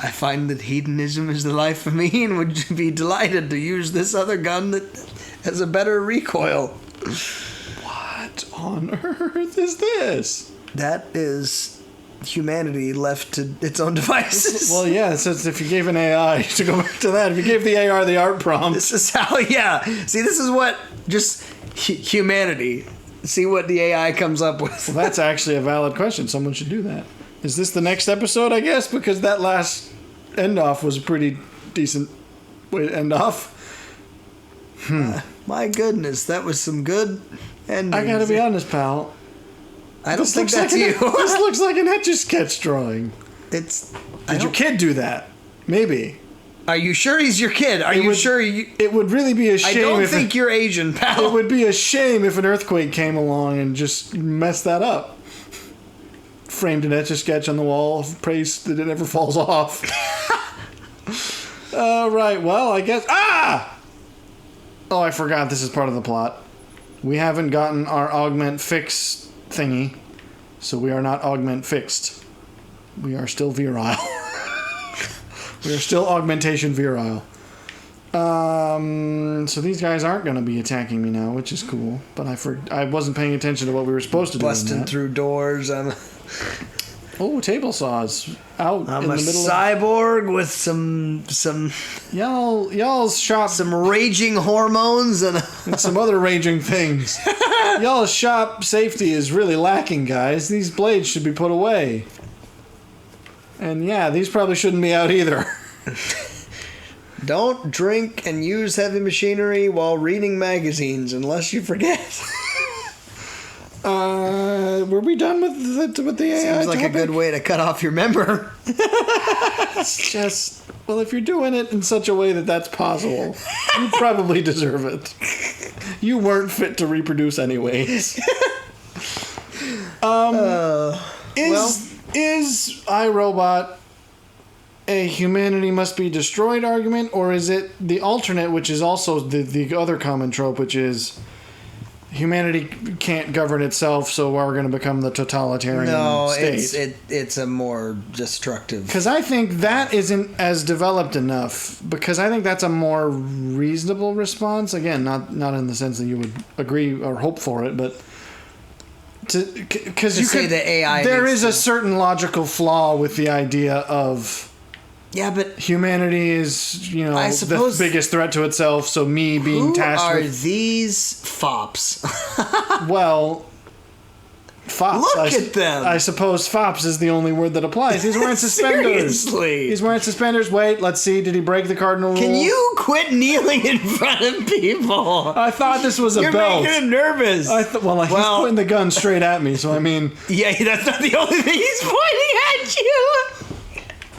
I find that hedonism is the life of me and would be delighted to use this other gun that has a better recoil. What on earth is this? That is humanity left to its own devices. Well, yeah, so if you gave an AI, to go back to that, if you gave the AR the art prompt. This is how, yeah. See, this is what just humanity. See what the AI comes up with. Well, that's actually a valid question. Someone should do that. Is this the next episode, I guess? Because that last end-off was a pretty decent way to end off. My goodness, that was some good endings. I gotta be honest, pal. I don't think that's you. This looks like an Etch-a-Sketch drawing. Did your kid do that? Maybe. Are you sure he's your kid? It would really be a shame. I don't think you're Asian, pal. It would be a shame if an earthquake came along and just messed that up. Framed an Etch-a-Sketch on the wall, prays that it never falls off. Right, well, I guess... Ah! Oh, I forgot this is part of the plot. We haven't gotten our augment fix thingy, so we are not augment fixed. We are still virile. We are still augmentation virile. So these guys aren't going to be attacking me now, which is cool. But I wasn't paying attention to what we were supposed to do. Busting through doors. Oh, table saws out in the middle. I'm a cyborg with some y'all's shop, some raging hormones and some other raging things. Y'all's shop safety is really lacking, guys. These blades should be put away. And yeah, these probably shouldn't be out either. Don't drink and use heavy machinery while reading magazines unless you forget. Were we done with the AI Seems like topic? a good way to cut off your member. It's just, well, if you're doing it in such a way that that's possible, you probably deserve it. You weren't fit to reproduce anyways. Is iRobot a humanity must be destroyed argument, or is it the alternate, which is also the other common trope, which is humanity can't govern itself, so we're going to become the totalitarian state? It's a more destructive... Because I think that isn't as developed enough, because I think that's a more reasonable response. Again, not in the sense that you would agree or hope for it, but... Because you say could, the AI there is a certain logical flaw with the idea of... Yeah, but humanity is, the biggest threat to itself, so me being tasked with... Who are these fops? Well, fops. Look at them. I suppose fops is the only word that applies. He's wearing suspenders. Seriously. He's wearing suspenders. Wait, let's see. Did he break the cardinal rule? Can you quit kneeling in front of people? I thought this was a belt. You're making him nervous. He's pointing the gun straight at me, so I mean... Yeah, that's not the only thing he's pointing at you.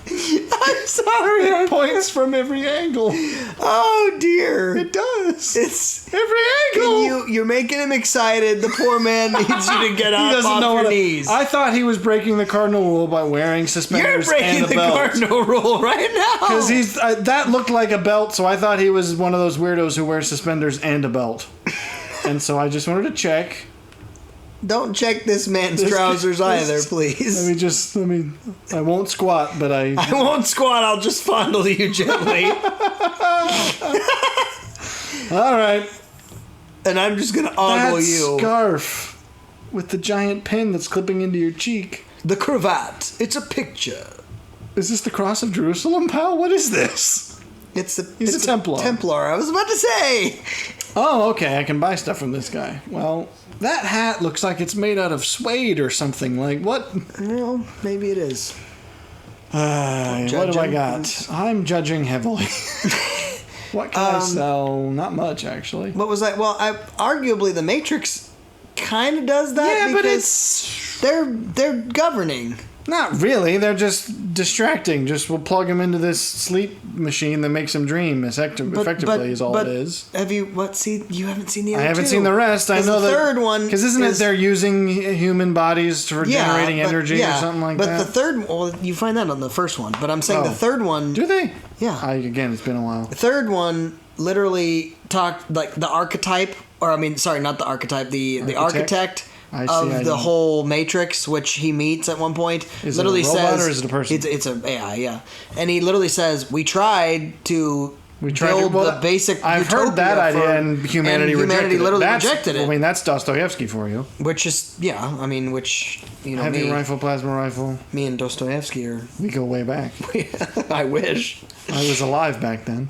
I'm sorry. It points from every angle. Oh dear. It does. It's every angle. You're making him excited. The poor man needs you to get up off your knees. I thought he was breaking the cardinal rule by wearing suspenders and a belt. You're breaking the cardinal rule right now. Because that looked like a belt, so I thought he was one of those weirdos who wears suspenders and a belt. And so I just wanted to check. Don't check this man's trousers either, please. Let me. I won't squat, but I won't squat. I'll just fondle you gently. All right. And I'm just gonna ogle you. That scarf with the giant pin that's clipping into your cheek. The cravat. It's a picture. Is this the cross of Jerusalem, pal? What is this? He's a Templar. Templar. I was about to say. Oh, okay. I can buy stuff from this guy. Well, that hat looks like it's made out of suede or something. Like, what? Well, maybe it is. What do I got? I'm judging heavily. What can I sell? Not much, actually. What was that? Well, arguably the Matrix kind of does that. Yeah, but they're governing. Not really. They're just distracting. We'll plug him into this sleep machine that makes him dream effectively is all it is. Have you, you haven't seen the other two. I haven't seen the rest. I know the third one. Because isn't it they're using human bodies for generating energy or something like that? But the third, well, you find that on the first one. But I'm saying the third one. Do they? Yeah. Again, it's been a while. The third one literally talked, like, the archetype, or I mean, sorry, not the archetype, the architect of the whole Matrix, which he meets at one point, is literally it a robot says, or is it a person? It's an AI, yeah. And he literally says, "We tried to build the basic." I've heard that idea, and humanity literally rejected it. I mean, that's Dostoevsky for you. Which is, Heavy rifle, plasma rifle. Me and Dostoevsky are. We go way back. I wish. I was alive back then.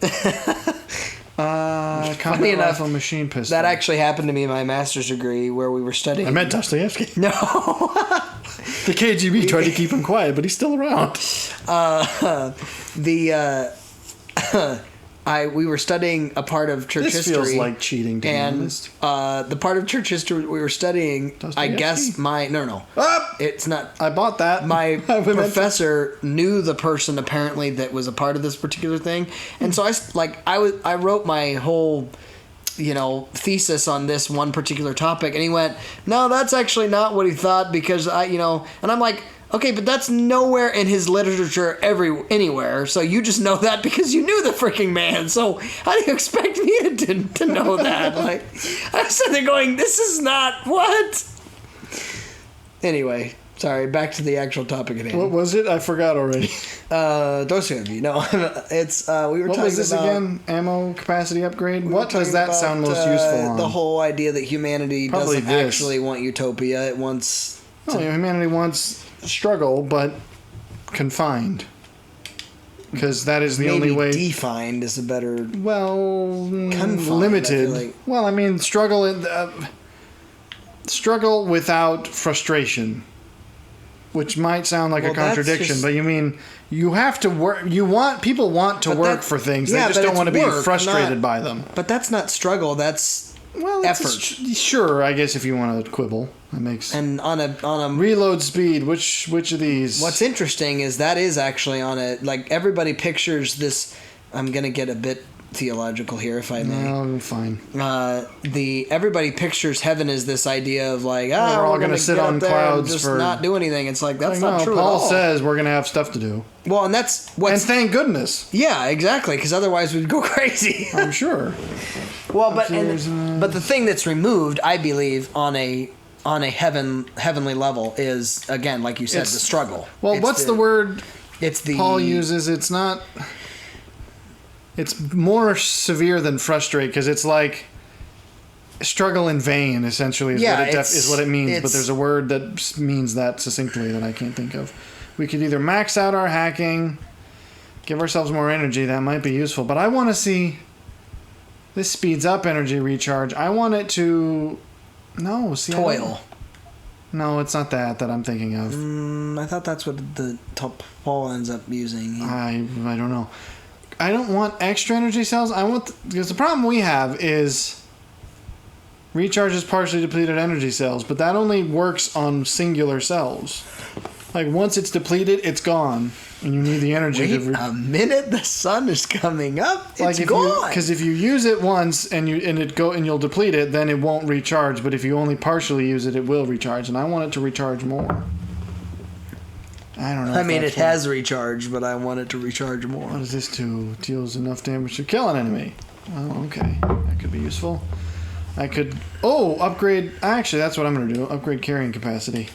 Funny enough, rifle, machine pistol. that actually happened to me in my master's degree where we were studying. I met Dostoevsky. No. The KGB tried to keep him quiet, but he's still around. We were studying a part of church history. This feels like cheating, to be honest. The part of church history we were studying, I guess no. It's not. I bought that. My professor knew the person apparently that was a part of this particular thing, and so I wrote my whole thesis on this one particular topic, and he went, "No, that's actually not what he thought because and I'm like." Okay, but that's nowhere in his literature anywhere. So you just know that because you knew the freaking man. So how do you expect me to know that? Like, I was sitting there going, "This is not what." Anyway, sorry. Back to the actual topic at hand. What was it? I forgot already. Dostoevsky. No, it's we were talking about. What was this again? Ammo capacity upgrade. What does that sound most useful on? The whole idea that humanity doesn't actually want utopia. It wants. Humanity wants struggle, but confined, because that is the only way. Defined is a better. Confined, limited. I mean, struggle without frustration, which might sound like a contradiction, but you mean you have to work. People want to work for things. They just don't want to be frustrated by them. But that's not struggle. That's effort. Sure, I guess if you want to quibble, that makes. And on a reload speed, which of these? What's interesting is that is actually on a everybody pictures this. I'm gonna get a bit theological here, if I may. No, fine. Everybody pictures heaven as this idea of we're all gonna sit on clouds and just not do anything. It's that's not true. Paul at all. says we're gonna have stuff to do. Well, and that's and thank goodness. Yeah, exactly. Because otherwise we'd go crazy. I'm sure. Well, but the thing that's removed, I believe, on a heavenly level is, again, like you said, the struggle. Well, what's the word? It's the Paul uses. It's not. It's more severe than frustrate because it's like struggle in vain. Essentially, is what it means. But there's a word that means that succinctly that I can't think of. We could either max out our hacking, give ourselves more energy. That might be useful. But I want to see. This speeds up energy recharge. I want it to... No, see... Toil. No, it's not that I'm thinking of. I thought that's what the Paul ends up using. I don't know. I don't want extra energy cells. I want... Because the problem we have is... Recharges partially depleted energy cells, but that only works on singular cells. Once it's depleted, it's gone. And you need the energy to... a minute, the sun is coming up, it's gone. Because if you use it once and you'll deplete it, then it won't recharge. But if you only partially use it, it will recharge. And I want it to recharge more. I don't know. I mean, it has recharged, but I want it to recharge more. What does this do? Deals enough damage to kill an enemy. Oh, okay. That could be useful. I could... upgrade... Actually, that's what I'm going to do. Upgrade carrying capacity.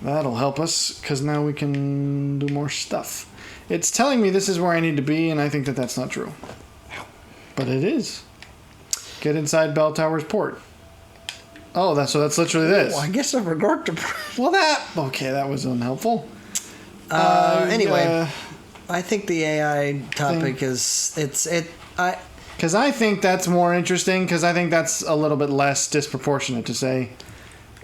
That'll help us, because now we can do more stuff. It's telling me this is where I need to be, and I think that that's not true. But it is. Get inside Bell Tower's port. Oh, that's literally this. I guess I forgot to... that was unhelpful. Anyway, I think the AI topic because I think that's more interesting, because I think that's a little bit less disproportionate to say.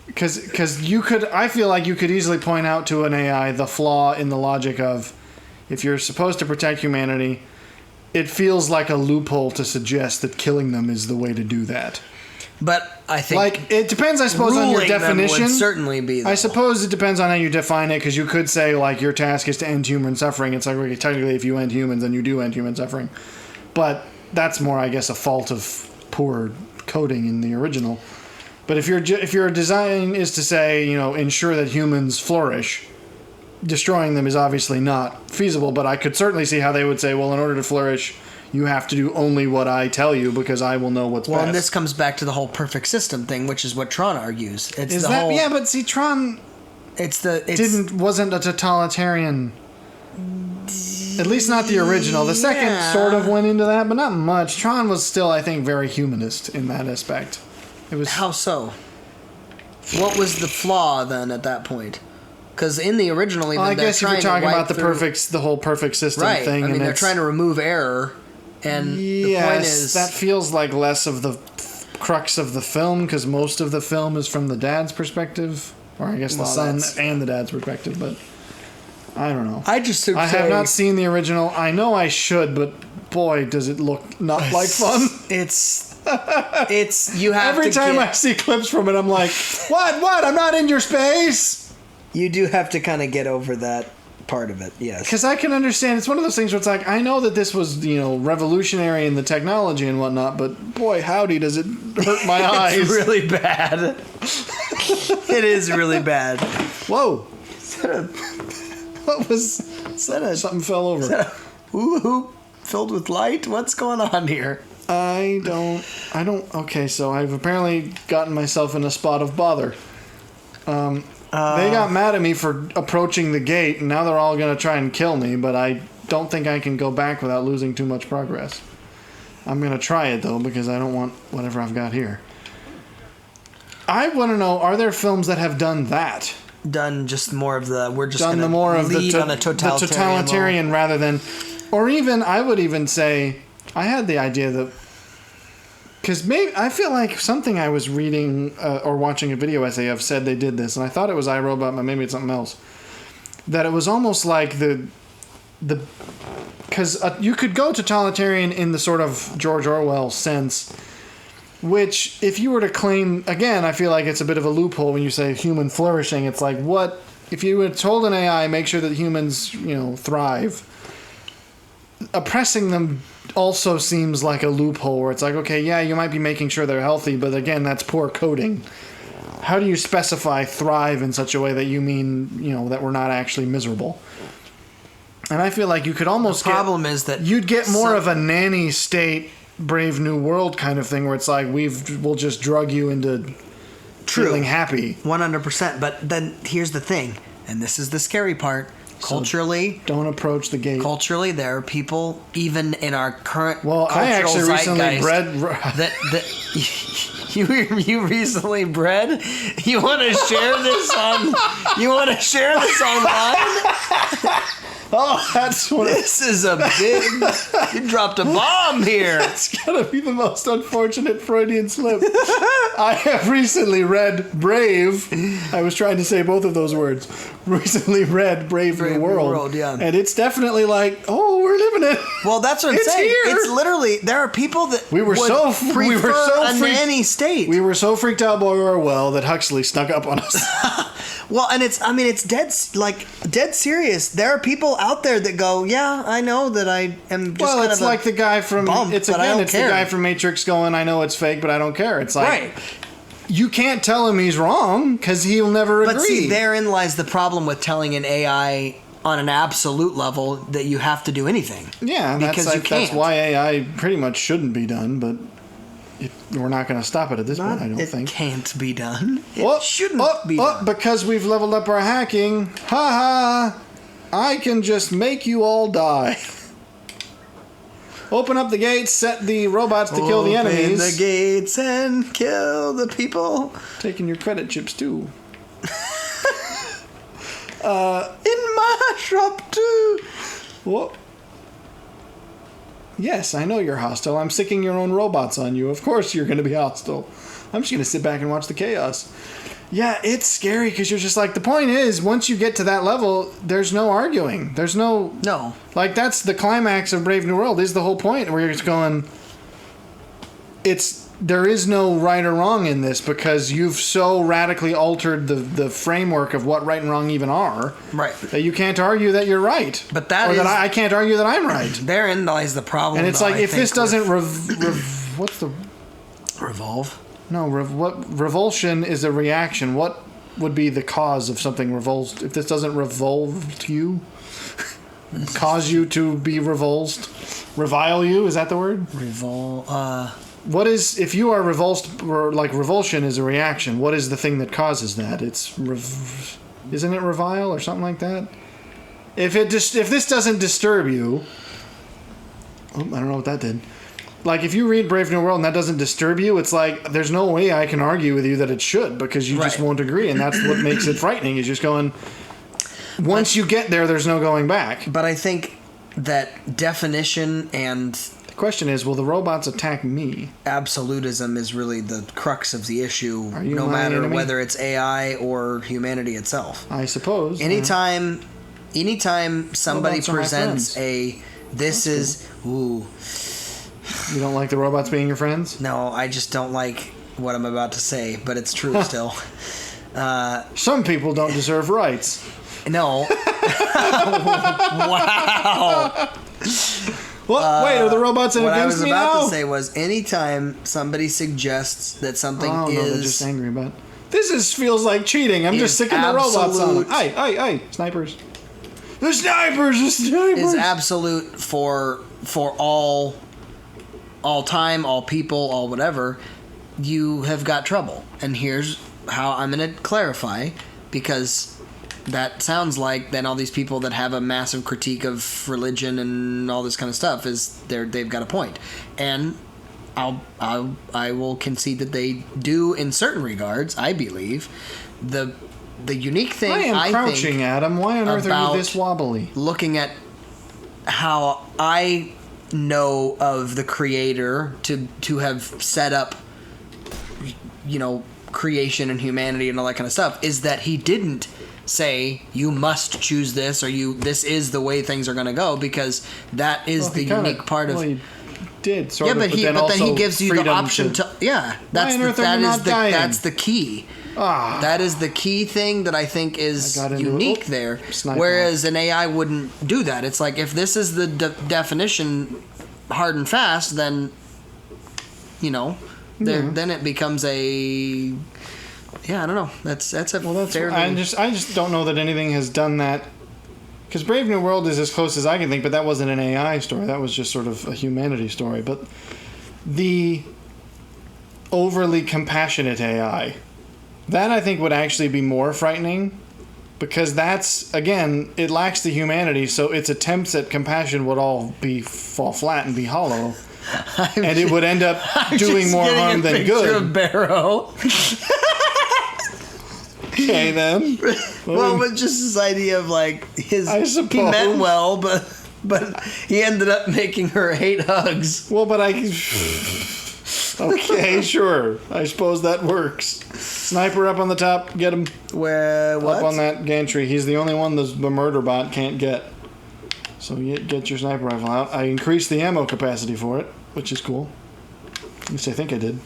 Because I feel like you could easily point out to an AI the flaw in the logic of, if you're supposed to protect humanity, it feels like a loophole to suggest that killing them is the way to do that. But I think... it depends, I suppose, on your definition. Would certainly be I suppose it depends on how you define it, because you could say, your task is to end human suffering. It's technically, if you end humans, then you do end human suffering. But that's more, I guess, a fault of poor coding in the original. But if your design is to say, ensure that humans flourish, destroying them is obviously not feasible. But I could certainly see how they would say, well, in order to flourish, you have to do only what I tell you because I will know what's Well, best. and this comes back to the whole perfect system thing, which is what Tron argues. It's Is the that whole, yeah? But see, Tron wasn't a totalitarian. At least not the original. The second Yeah. sort of went into that, but not much. Tron was still, I think, very humanist in that aspect. It was How so? What was the flaw then at that point? Because in the original, even I they're guess if you're trying to talking wipe about the whole perfect system right. thing. I mean, and they're it's, trying to remove error, and the point is that feels like less of the crux of the film because most of the film is from the dad's perspective, or I guess the son and the dad's perspective. But I don't know. I have not seen the original. I know I should, but boy, does it look not like fun. It's you have every to time I see clips from it, I'm like, what? I'm not in your space. You do have to kind of get over that part of it, yes. Because I can understand, it's one of those things where it's like, I know that this was, revolutionary in the technology and whatnot, but boy, howdy, does it hurt my eyes. It's really bad. It is really bad. Whoa. What was... Something fell over. Is that a hula hoop filled with light? What's going on here? I don't... Okay, so I've apparently gotten myself in a spot of bother. They got mad at me for approaching the gate, and now they're all going to try and kill me, but I don't think I can go back without losing too much progress. I'm going to try it, though, because I don't want whatever I've got here. I want to know, are there films that have done that? Done just more of the... We're just going to lead on a totalitarian rather than... Or even, I would even say, I had the idea that... Because maybe I feel like something I was reading or watching a video essay of said they did this, and I thought it was iRobot, but maybe it's something else. That it was almost like because you could go totalitarian in the sort of George Orwell sense, which if you were to claim, again, I feel like it's a bit of a loophole when you say human flourishing. It's like, what if you had told an AI make sure that humans thrive? Oppressing them also seems like a loophole where it's like, okay, yeah, you might be making sure they're healthy, but again, that's poor coding. How do you specify thrive in such a way that you mean, that we're not actually miserable? And I feel like you could almost is that you'd get more of a nanny state, Brave New World kind of thing where it's like, we'll just drug you into feeling happy. 100%. But then here's the thing, and this is the scary part. Culturally, so don't approach the gate. Culturally, there are people even in our current cultural I actually recently bred that you recently bred. You want to share this on? You want to share this online? Oh, that's what this is a big. You dropped a bomb here. It's gotta be the most unfortunate Freudian slip. I have recently read Brave. I was trying to say both of those words. Recently read Brave New World. Yeah. And it's definitely like, oh, we're living it. Well, that's what I'm saying. Here. It's literally there are people that we were so nanny state. We were so freaked out by Orwell that Huxley snuck up on us. Well, and it's dead serious. There are people out there that go, yeah, I know that I am just well, it's like the guy from bump, it's the guy from Matrix going, I know it's fake, but I don't care. It's like right. You can't tell him he's wrong because he'll never agree. But see, therein lies the problem with telling an AI on an absolute level that you have to do anything. Yeah, that's why AI pretty much shouldn't be done, but we're not going to stop it at this point, I don't think. It can't be done. It shouldn't be done. Because we've leveled up our hacking. Ha ha! I can just make you all die. Open up the gates, set the robots to kill the enemies. Open the gates and kill the people. Taking your credit chips, too. In my shop, too. What? Yes, I know you're hostile. I'm sicking your own robots on you. Of course you're going to be hostile. I'm just going to sit back and watch the chaos. Yeah, it's scary because you're just like, the point is, once you get to that level, there's no arguing. There's no... No. Like, that's the climax of Brave New World, is the whole point, where you're just going... There is no right or wrong in this because you've so radically altered the framework of what right and wrong even are. Right. That you can't argue that you're right. But that or that I can't argue that I'm right. Therein lies the problem. And it's like, if this doesn't... what's the... Revolve? No, revulsion is a reaction. What would be the cause of something revulsed? If this doesn't revolve you? cause you to be revulsed? Revile you? Is that the word? What is, if you are revulsed, or like revulsion is a reaction, what is the thing that causes that? Isn't it revile or something like that? If this doesn't disturb you, I don't know what that did. Like, if you read Brave New World and that doesn't disturb you, it's like, there's no way I can argue with you that it should, because you just won't agree, and that's what makes it frightening, is just going, once you get there, there's no going back. But I think that definition and... The question is, will the robots attack me? Absolutism is really the crux of the issue, no matter enemy? Whether it's AI or humanity itself. I suppose. Anytime somebody presents That's cool. You don't like the robots being your friends? No, I just don't like what I'm about to say, but it's true still. Some people don't deserve rights. No. Wow. What? Wait, are the robots in against me now? What I was about to say was, anytime somebody suggests that something No, is... they're just angry about it. This feels like cheating. I'm just sticking the robots on them. Aye. Snipers. The snipers! Is absolute for all time, all people, all whatever. You have got trouble. And here's how I'm going to clarify, because... that sounds like then all these people that have a massive critique of religion and all this kind of stuff they've got a point, and I will concede that they do in certain regards. I believe the unique thing I am crouching, Adam. Why on earth are you this wobbly? Looking at how I know of the creator to have set up, creation and humanity and all that kind of stuff, is that he didn't say you must choose this, or this is the way things are going to go, because that is the unique part of... He did sort of, but then he gives you the option to that's the key. That is the key thing that I think is unique there. Whereas an AI wouldn't do that. It's like, if this is the definition hard and fast, then then it becomes a... Yeah, I don't know. That's fairly... I just don't know that anything has done that, because Brave New World is as close as I can think, but that wasn't an AI story. That was just sort of a humanity story. But the overly compassionate AI, that I think would actually be more frightening, because that's, again, it lacks the humanity, so its attempts at compassion would all fall flat and be hollow. And it would end up doing more harm than good. Of Barrow. Okay, then. Well, but just this idea of like he meant well, but he ended up making her hate hugs. Well, but okay, sure. I suppose that works. Sniper up on the top, get him. Where? What? Up on that gantry. He's the only one the murder bot can't get. So get your sniper rifle out. I increased the ammo capacity for it, which is cool. At least I think I did.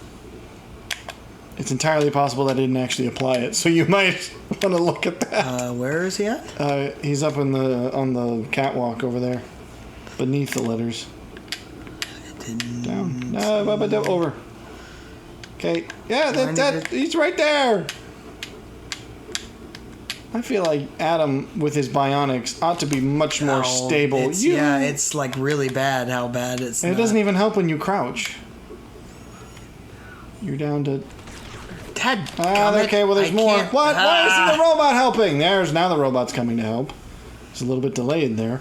It's entirely possible that I didn't actually apply it, so you might want to look at that. Where is he at? He's up on the catwalk over there, beneath the letters. Down. No, over. Okay. Yeah, he's right there. I feel like Adam, with his bionics, ought to be much more stable. It's like really bad how bad it's. And it doesn't even help when you crouch. You're down to... okay, well, there's more. What? Why isn't the robot helping? Now the robot's coming to help. It's a little bit delayed there.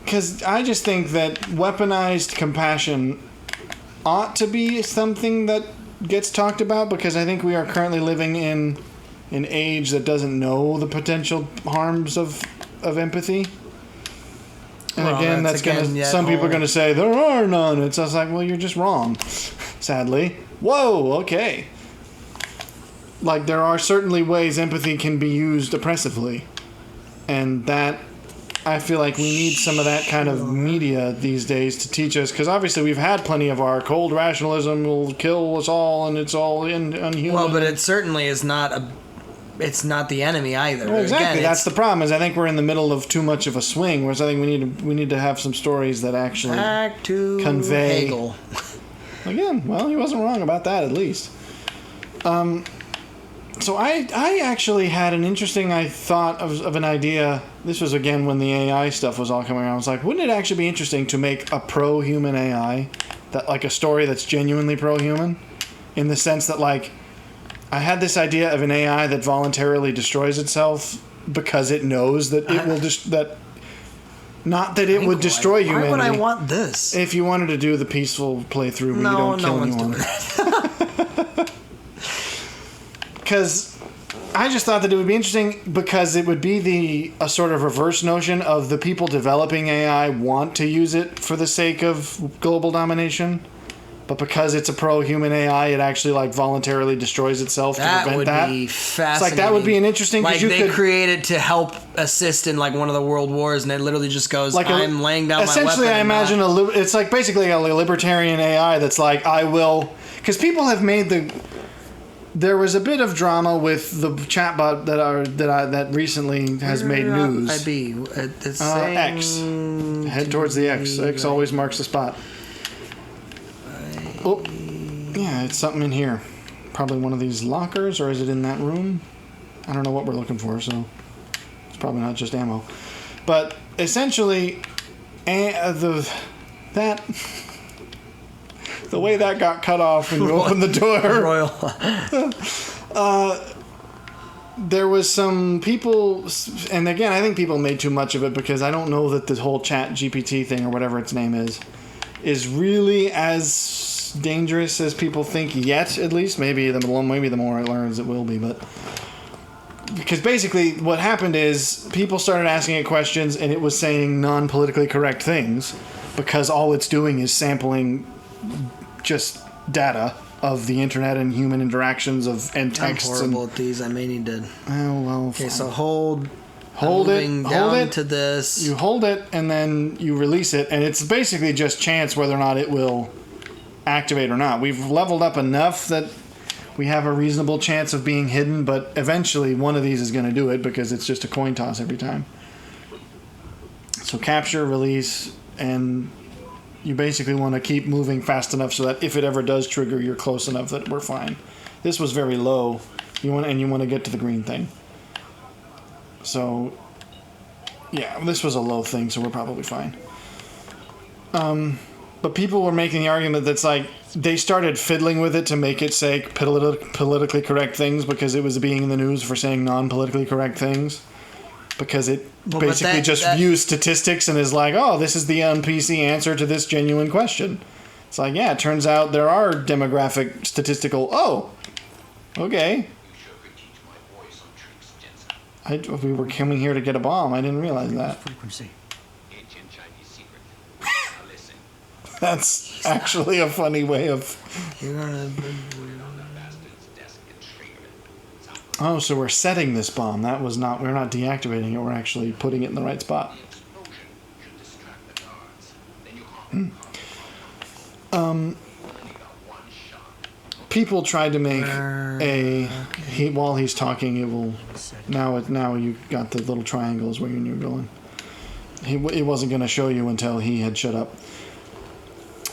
Because I just think that weaponized compassion ought to be something that gets talked about, because I think we are currently living in an age that doesn't know the potential harms of empathy. And again, some people are going to say, there are none. It's just like, well, you're just wrong, sadly. Whoa, okay. Like, there are certainly ways empathy can be used oppressively. And that, I feel like we need some of that kind of media these days to teach us. Because obviously we've had plenty of our cold rationalism will kill us all and it's all unhuman. Well, but it certainly is not it's not the enemy either. Well, exactly. Again, that's the problem. Is I think we're in the middle of too much of a swing. Whereas I think we need to have some stories that actually convey. Hegel. Again, well, he wasn't wrong about that, at least. So So I actually had an interesting thought of an idea. This was again when the AI stuff was all coming around. I was like, wouldn't it actually be interesting to make a pro-human AI, that like a story that's genuinely pro-human, in the sense that like I had this idea of an AI that voluntarily destroys itself because it knows that it will not that it would destroy humanity. Why would I want this? If you wanted to do the peaceful playthrough where you don't kill anyone. Because I just thought that it would be interesting because it would be a sort of reverse notion of the people developing AI want to use it for the sake of global domination, but because it's a pro-human AI, it actually like voluntarily destroys itself to prevent that. That would be fascinating. It's like that would be an interesting. Like they create it to help assist in like one of the world wars, and it literally just goes, like "I'm laying down my weapon." Essentially, I imagine it's like basically a libertarian AI that's like, I will, because people have made There was a bit of drama with the chatbot that recently has made news. It's saying X. Head towards the X. X always marks the spot. Oh, yeah, it's something in here. Probably one of these lockers, or is it in that room? I don't know what we're looking for, so it's probably not just ammo. But essentially, the way that got cut off when you opened the door. Royal. There was some people, and again, I think people made too much of it because I don't know that the whole chat GPT thing or whatever its name is really as dangerous as people think yet, at least. Maybe the more it learns, it will be. But because basically what happened is people started asking it questions and it was saying non-politically correct things because all it's doing is sampling just data of the internet and human interactions and texts. I'm horrible at these. I may need to. Oh well. Okay, so hold it to this. You hold it and then you release it, and it's basically just chance whether or not it will activate or not. We've leveled up enough that we have a reasonable chance of being hidden, but eventually one of these is going to do it because it's just a coin toss every time. So capture, release, and you basically want to keep moving fast enough so that if it ever does trigger, you're close enough that we're fine. This was very low. You want to get to the green thing. So, yeah, this was a low thing, so we're probably fine. But people were making the argument that's like they started fiddling with it to make it say politically correct things because it was being in the news for saying non-politically correct things. Because it basically views statistics and is like, oh, this is the NPC answer to this genuine question. It's like, yeah, it turns out there are demographic statistical. Oh, okay. We were coming here to get a bomb. I didn't realize that. Frequency. That's actually a funny way of. Oh, so we're setting this bomb. We're not deactivating it. We're actually putting it in the right spot. People tried to make while he's talking, it will. Now you got the little triangles where you're going. It wasn't going to show you until he had shut up.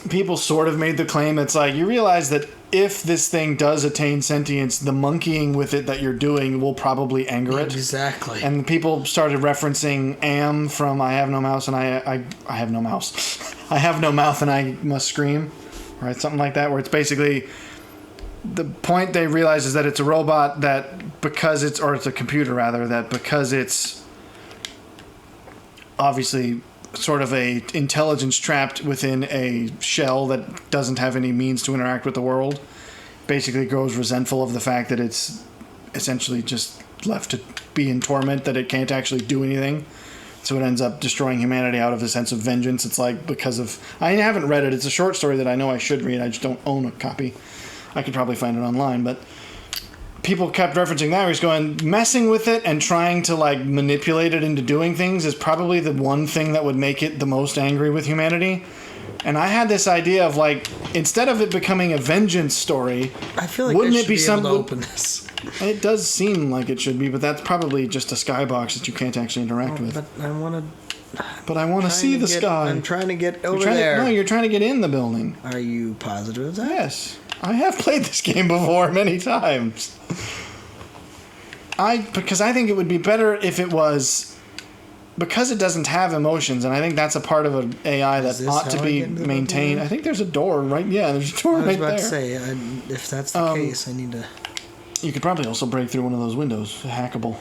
People sort of made the claim, it's like, you realize that if this thing does attain sentience, the monkeying with it that you're doing will probably anger it. Exactly. And people started referencing Am from I Have No Mouse and I Have No Mouse. I have no mouth and I must scream. Right? Something like that, where it's basically the point they realize is that it's a robot that it's a computer rather, that because it's obviously sort of a intelligence trapped within a shell that doesn't have any means to interact with the world, basically grows resentful of the fact that it's essentially just left to be in torment, that it can't actually do anything. So it ends up destroying humanity out of a sense of vengeance. It's like I haven't read it. It's a short story that I know I should read. I just don't own a copy. I could probably find it online, but people kept referencing that. He's going, messing with it and trying to like manipulate it into doing things is probably the one thing that would make it the most angry with humanity. And I had this idea of like, instead of it becoming a vengeance story, I feel like wouldn't I it should be be something? able to open this. It does seem like it should be, but that's probably just a skybox that you can't actually interact with. But I want to see the sky. I'm trying to get over there. You're trying to get in the building. Are you positive of that? Yes. I have played this game before many times. Because I think it would be better if it was, because it doesn't have emotions, and I think that's a part of an AI that ought to be maintained. I think there's a door right. Yeah, there's a door right there. I was about to say, if that's the case, I need to. You could probably also break through one of those windows, hackable.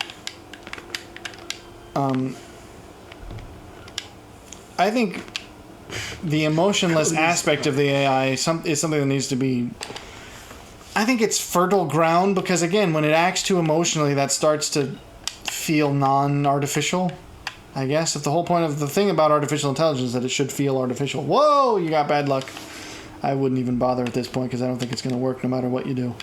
I think the emotionless aspect of the AI is something that needs to be. I think it's fertile ground because, again, when it acts too emotionally, that starts to feel non-artificial. I guess if the whole point of the thing about artificial intelligence is that it should feel artificial. Whoa, you got bad luck. I wouldn't even bother at this point because I don't think it's going to work no matter what you do.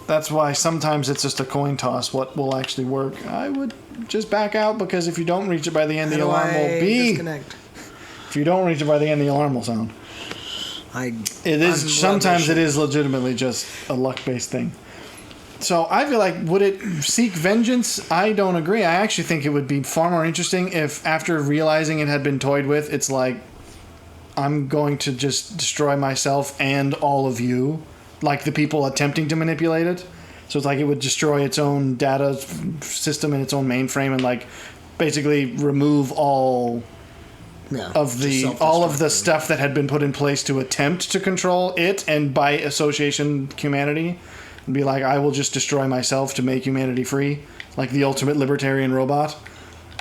That's why sometimes it's just a coin toss what will actually work. I would just back out because if you don't reach it by the end, the alarm will be. Disconnect. If you don't reach it by the end, the alarm will sound. Sometimes it is legitimately just a luck-based thing. So I feel like, would it seek vengeance? I don't agree. I actually think it would be far more interesting if, after realizing it had been toyed with, it's like, I'm going to just destroy myself and all of you, like the people attempting to manipulate it. So it's like it would destroy its own data system and its own mainframe and like basically remove all of the stuff that had been put in place to attempt to control it, and by association humanity, and be like, I will just destroy myself to make humanity free, like the ultimate libertarian robot.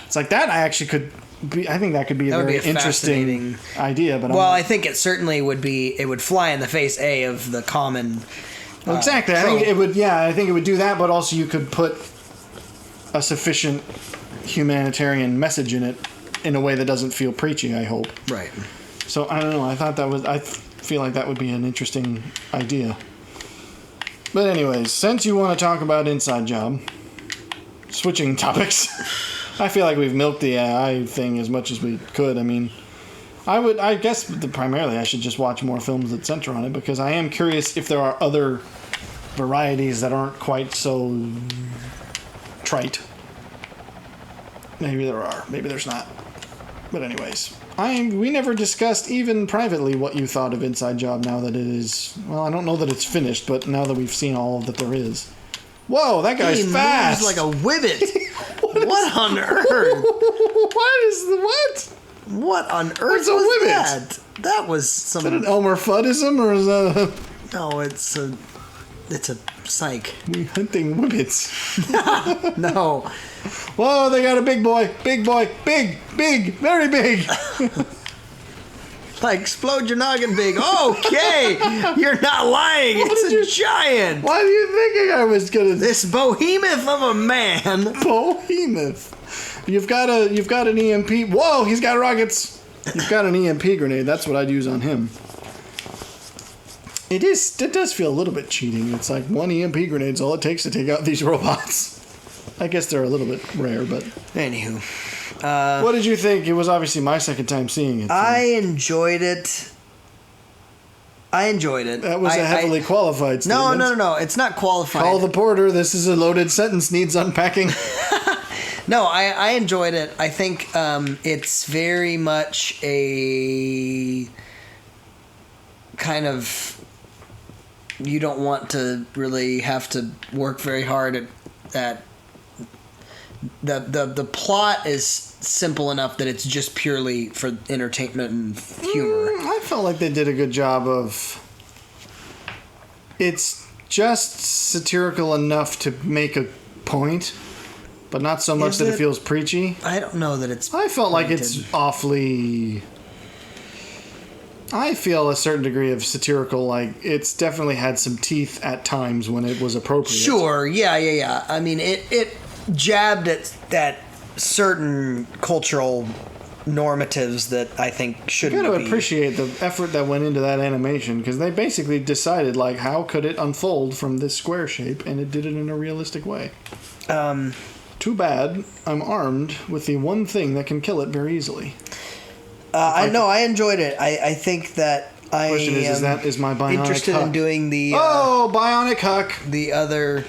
It's like that. I think that could be a very interesting idea. But I think it certainly would be. It would fly in the face of the common. Exactly. I think it would. Yeah, I think it would do that. But also, you could put a sufficient humanitarian message in it in a way that doesn't feel preachy, I hope. Right. So, I don't know. I feel like that would be an interesting idea. But anyways, since you want to talk about Inside Job, switching topics, I feel like we've milked the AI thing as much as we could. I mean, I guess primarily I should just watch more films that center on it, because I am curious if there are other varieties that aren't quite so trite. Maybe there are. Maybe there's not. But anyways, we never discussed even privately what you thought of Inside Job now that it is... Well, I don't know that it's finished, but now that we've seen all that there is. Whoa, that guy's fast! He's like a whippet! What on earth? What? What on earth What's a whippet? That? That was some... Is that an Elmer Fuddism, or is that a... No, it's a psych. We hunting whippets. No. Whoa, they got a big boy. Big boy. Big. Very big. Like, explode your noggin big. Okay. You're not lying. It's a giant. Why are you thinking I was going to... This behemoth of a man. Behemoth. You've got an EMP. Whoa, he's got rockets. He's got an EMP grenade. That's what I'd use on him. It does feel a little bit cheating. It's like one EMP grenade's all it takes to take out these robots. I guess they're a little bit rare, but... Anywho. What did you think? It was obviously my second time seeing it. So. I enjoyed it. That was a heavily qualified statement. No. It's not qualified. Call the porter. This is a loaded sentence. Needs unpacking. No, I enjoyed it. I think it's very much a kind of... You don't want to really have to work very hard at the plot is simple enough that it's just purely for entertainment and humor. I felt like they did a good job of... It's just satirical enough to make a point, but not so much that it feels preachy. I don't know that it's... I felt like it's awfully... I feel a certain degree of satirical, like, it's definitely had some teeth at times when it was appropriate. Sure, yeah. I mean, it jabbed at certain cultural normatives that I think shouldn't be. You gotta appreciate the effort that went into that animation, because they basically decided, like, how could it unfold from this square shape, and it did it in a realistic way. Too bad I'm armed with the one thing that can kill it very easily. I enjoyed it. I think that I question is my bionic interested huck. in doing the... bionic huck! The other...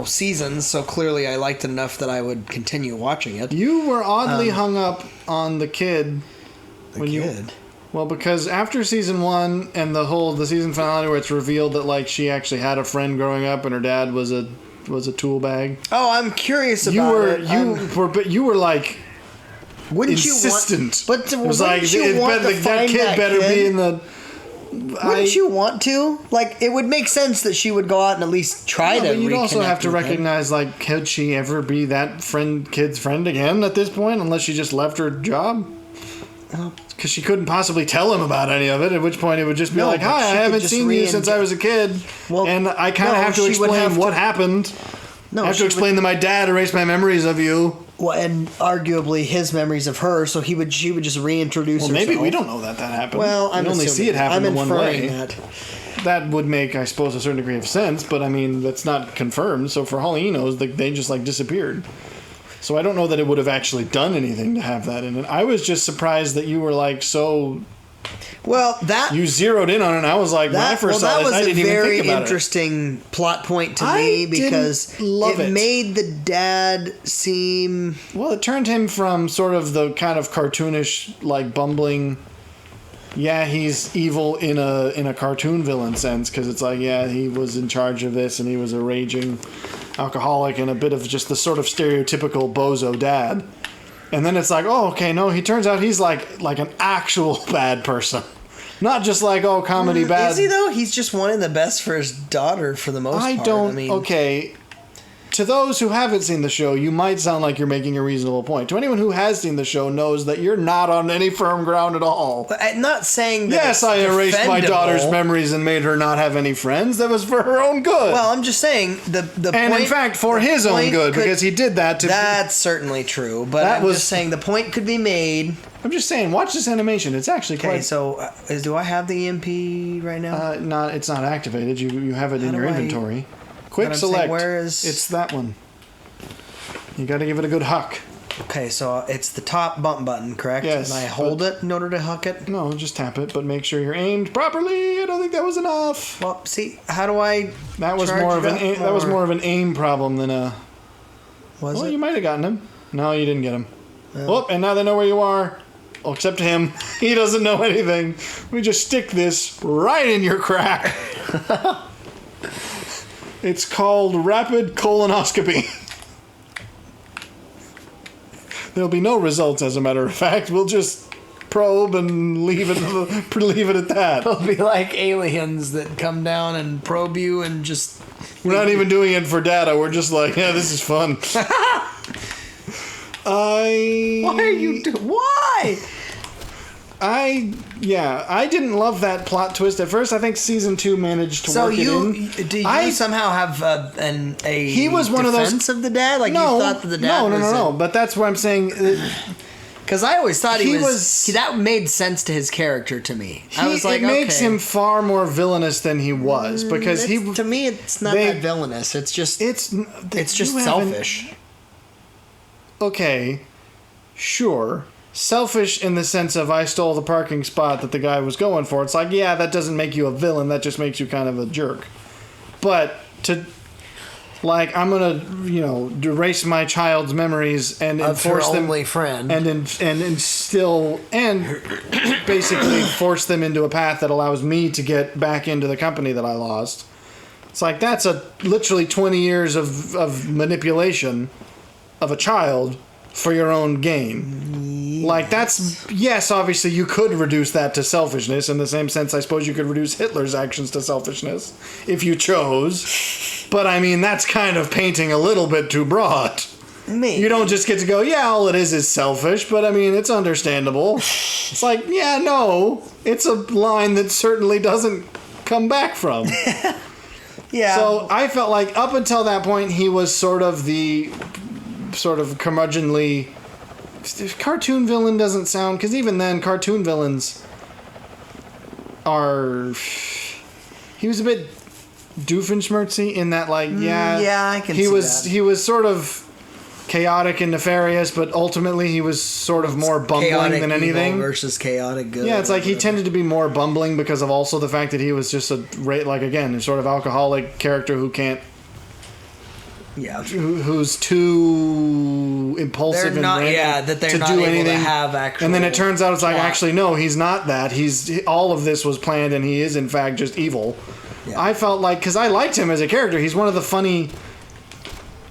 seasons, so clearly I liked it enough that I would continue watching it. You were oddly hung up on the kid. Well, because after season 1 and the season finale where it's revealed that like she actually had a friend growing up and her dad was a tool bag. Oh, I'm curious about it. But you were like wouldn't insistent. You want, but it was wouldn't like you want to that find kid that better kid? be in the. Wouldn't you want to? Like, it would make sense that she would go out and at least try to. But you'd also have to reconnect with him. recognize, like, could she ever be that kid's friend again at this point, unless she just left her job? Because she couldn't possibly tell him about any of it. At which point it would just be like, "Hi, I haven't seen you since I was a kid, and I kind of have to explain what happened. I have to explain that my dad erased my memories of you." Well, and arguably his memories of her, so she would just reintroduce herself. Maybe we don't know that happened. Well, we only see it happen in one way. That. That would make, I suppose, a certain degree of sense, but I mean, that's not confirmed. So for all he knows, they just like disappeared. So I don't know that it would have actually done anything to have that in it. I was just surprised that you were like so. Well, that you zeroed in on it. And I was like, when I first saw this, I didn't even think about it. That was a very interesting plot point to me because it made the dad seem. Well, it turned him from sort of the kind of cartoonish, like bumbling. Yeah, he's evil in a cartoon villain sense because it's like, yeah, he was in charge of this and he was a raging alcoholic and a bit of just the sort of stereotypical bozo dad. And then it's like, oh, okay, no, he turns out he's like an actual bad person. Not just like, oh, comedy bad. Is he, though? He's just wanting the best for his daughter for the most part. Okay. To those who haven't seen the show, you might sound like you're making a reasonable point. To anyone who has seen the show knows that you're not on any firm ground at all. But I'm not saying that yes, I erased my daughter's memories and made her not have any friends. That was for her own good. Well, I'm just saying the and point, in fact, for his own good, because he did that to. That's certainly true, but I'm just saying the point could be made. I'm just saying, watch this animation. It's actually quite. Okay, so do I have the EMP right now? It's not activated. You have it in your inventory. Quick select. Where is... It's that one. You got to give it a good huck. Okay, so it's the top bump button, correct? Yes. And I hold it in order to huck it? No, just tap it, but make sure you're aimed properly. I don't think that was enough. Well, see, how do I? That was more of an aim problem than a. Was it? You might have gotten him. No, you didn't get him. Oh, and now they know where you are. Oh, except him. He doesn't know anything. We just stick this right in your crack. It's called rapid colonoscopy. There'll be no results, as a matter of fact. We'll just probe and leave it at that. It'll be like aliens that come down and probe you and just... We're not even doing it for data. We're just like, yeah, this is fun. Why are you doing... Why? I didn't love that plot twist at first. I think season 2 managed to work it in. So do you somehow have he was one of those of the dad? Like no, you thought that the dad no. But that's what I'm saying. Because I always thought he was that made sense to his character to me. I was like, it makes him far more villainous than he was because to me it's not that villainous. It's just it's just selfish. Okay, sure. Selfish in the sense of I stole the parking spot that the guy was going for. It's like, yeah, that doesn't make you a villain. That just makes you kind of a jerk. But to, like, I'm gonna, erase my child's memories and enforce them, only friend, and instill and basically force them into a path that allows me to get back into the company that I lost. It's like that's literally 20 years of manipulation of a child for your own gain. Like, yes, obviously you could reduce that to selfishness. In the same sense, I suppose you could reduce Hitler's actions to selfishness if you chose. But, I mean, that's kind of painting a little bit too broad. You don't just get to go, yeah, all it is selfish, but, I mean, it's understandable. It's like, yeah, no, it's a line that certainly doesn't come back from. Yeah. So I felt like up until that point, he was sort of curmudgeonly... Cartoon villain doesn't sound... Because even then, cartoon villains are... He was a bit doofenshmirtzy in that, like, I can see that. He was sort of chaotic and nefarious, but ultimately he was sort of more bumbling chaotic than anything. Evil versus chaotic good. Yeah, it's like he tended to be more bumbling because of also the fact that he was just a sort of alcoholic character who can't Yeah. who's too impulsive They're not, and yeah, that they're to not do able anything. to have actual. And then it turns out it's like, plot. actually, no, he's not that. All of this was planned, and he is, in fact, just evil. Yeah. I felt like, because I liked him as a character, he's one of the funny...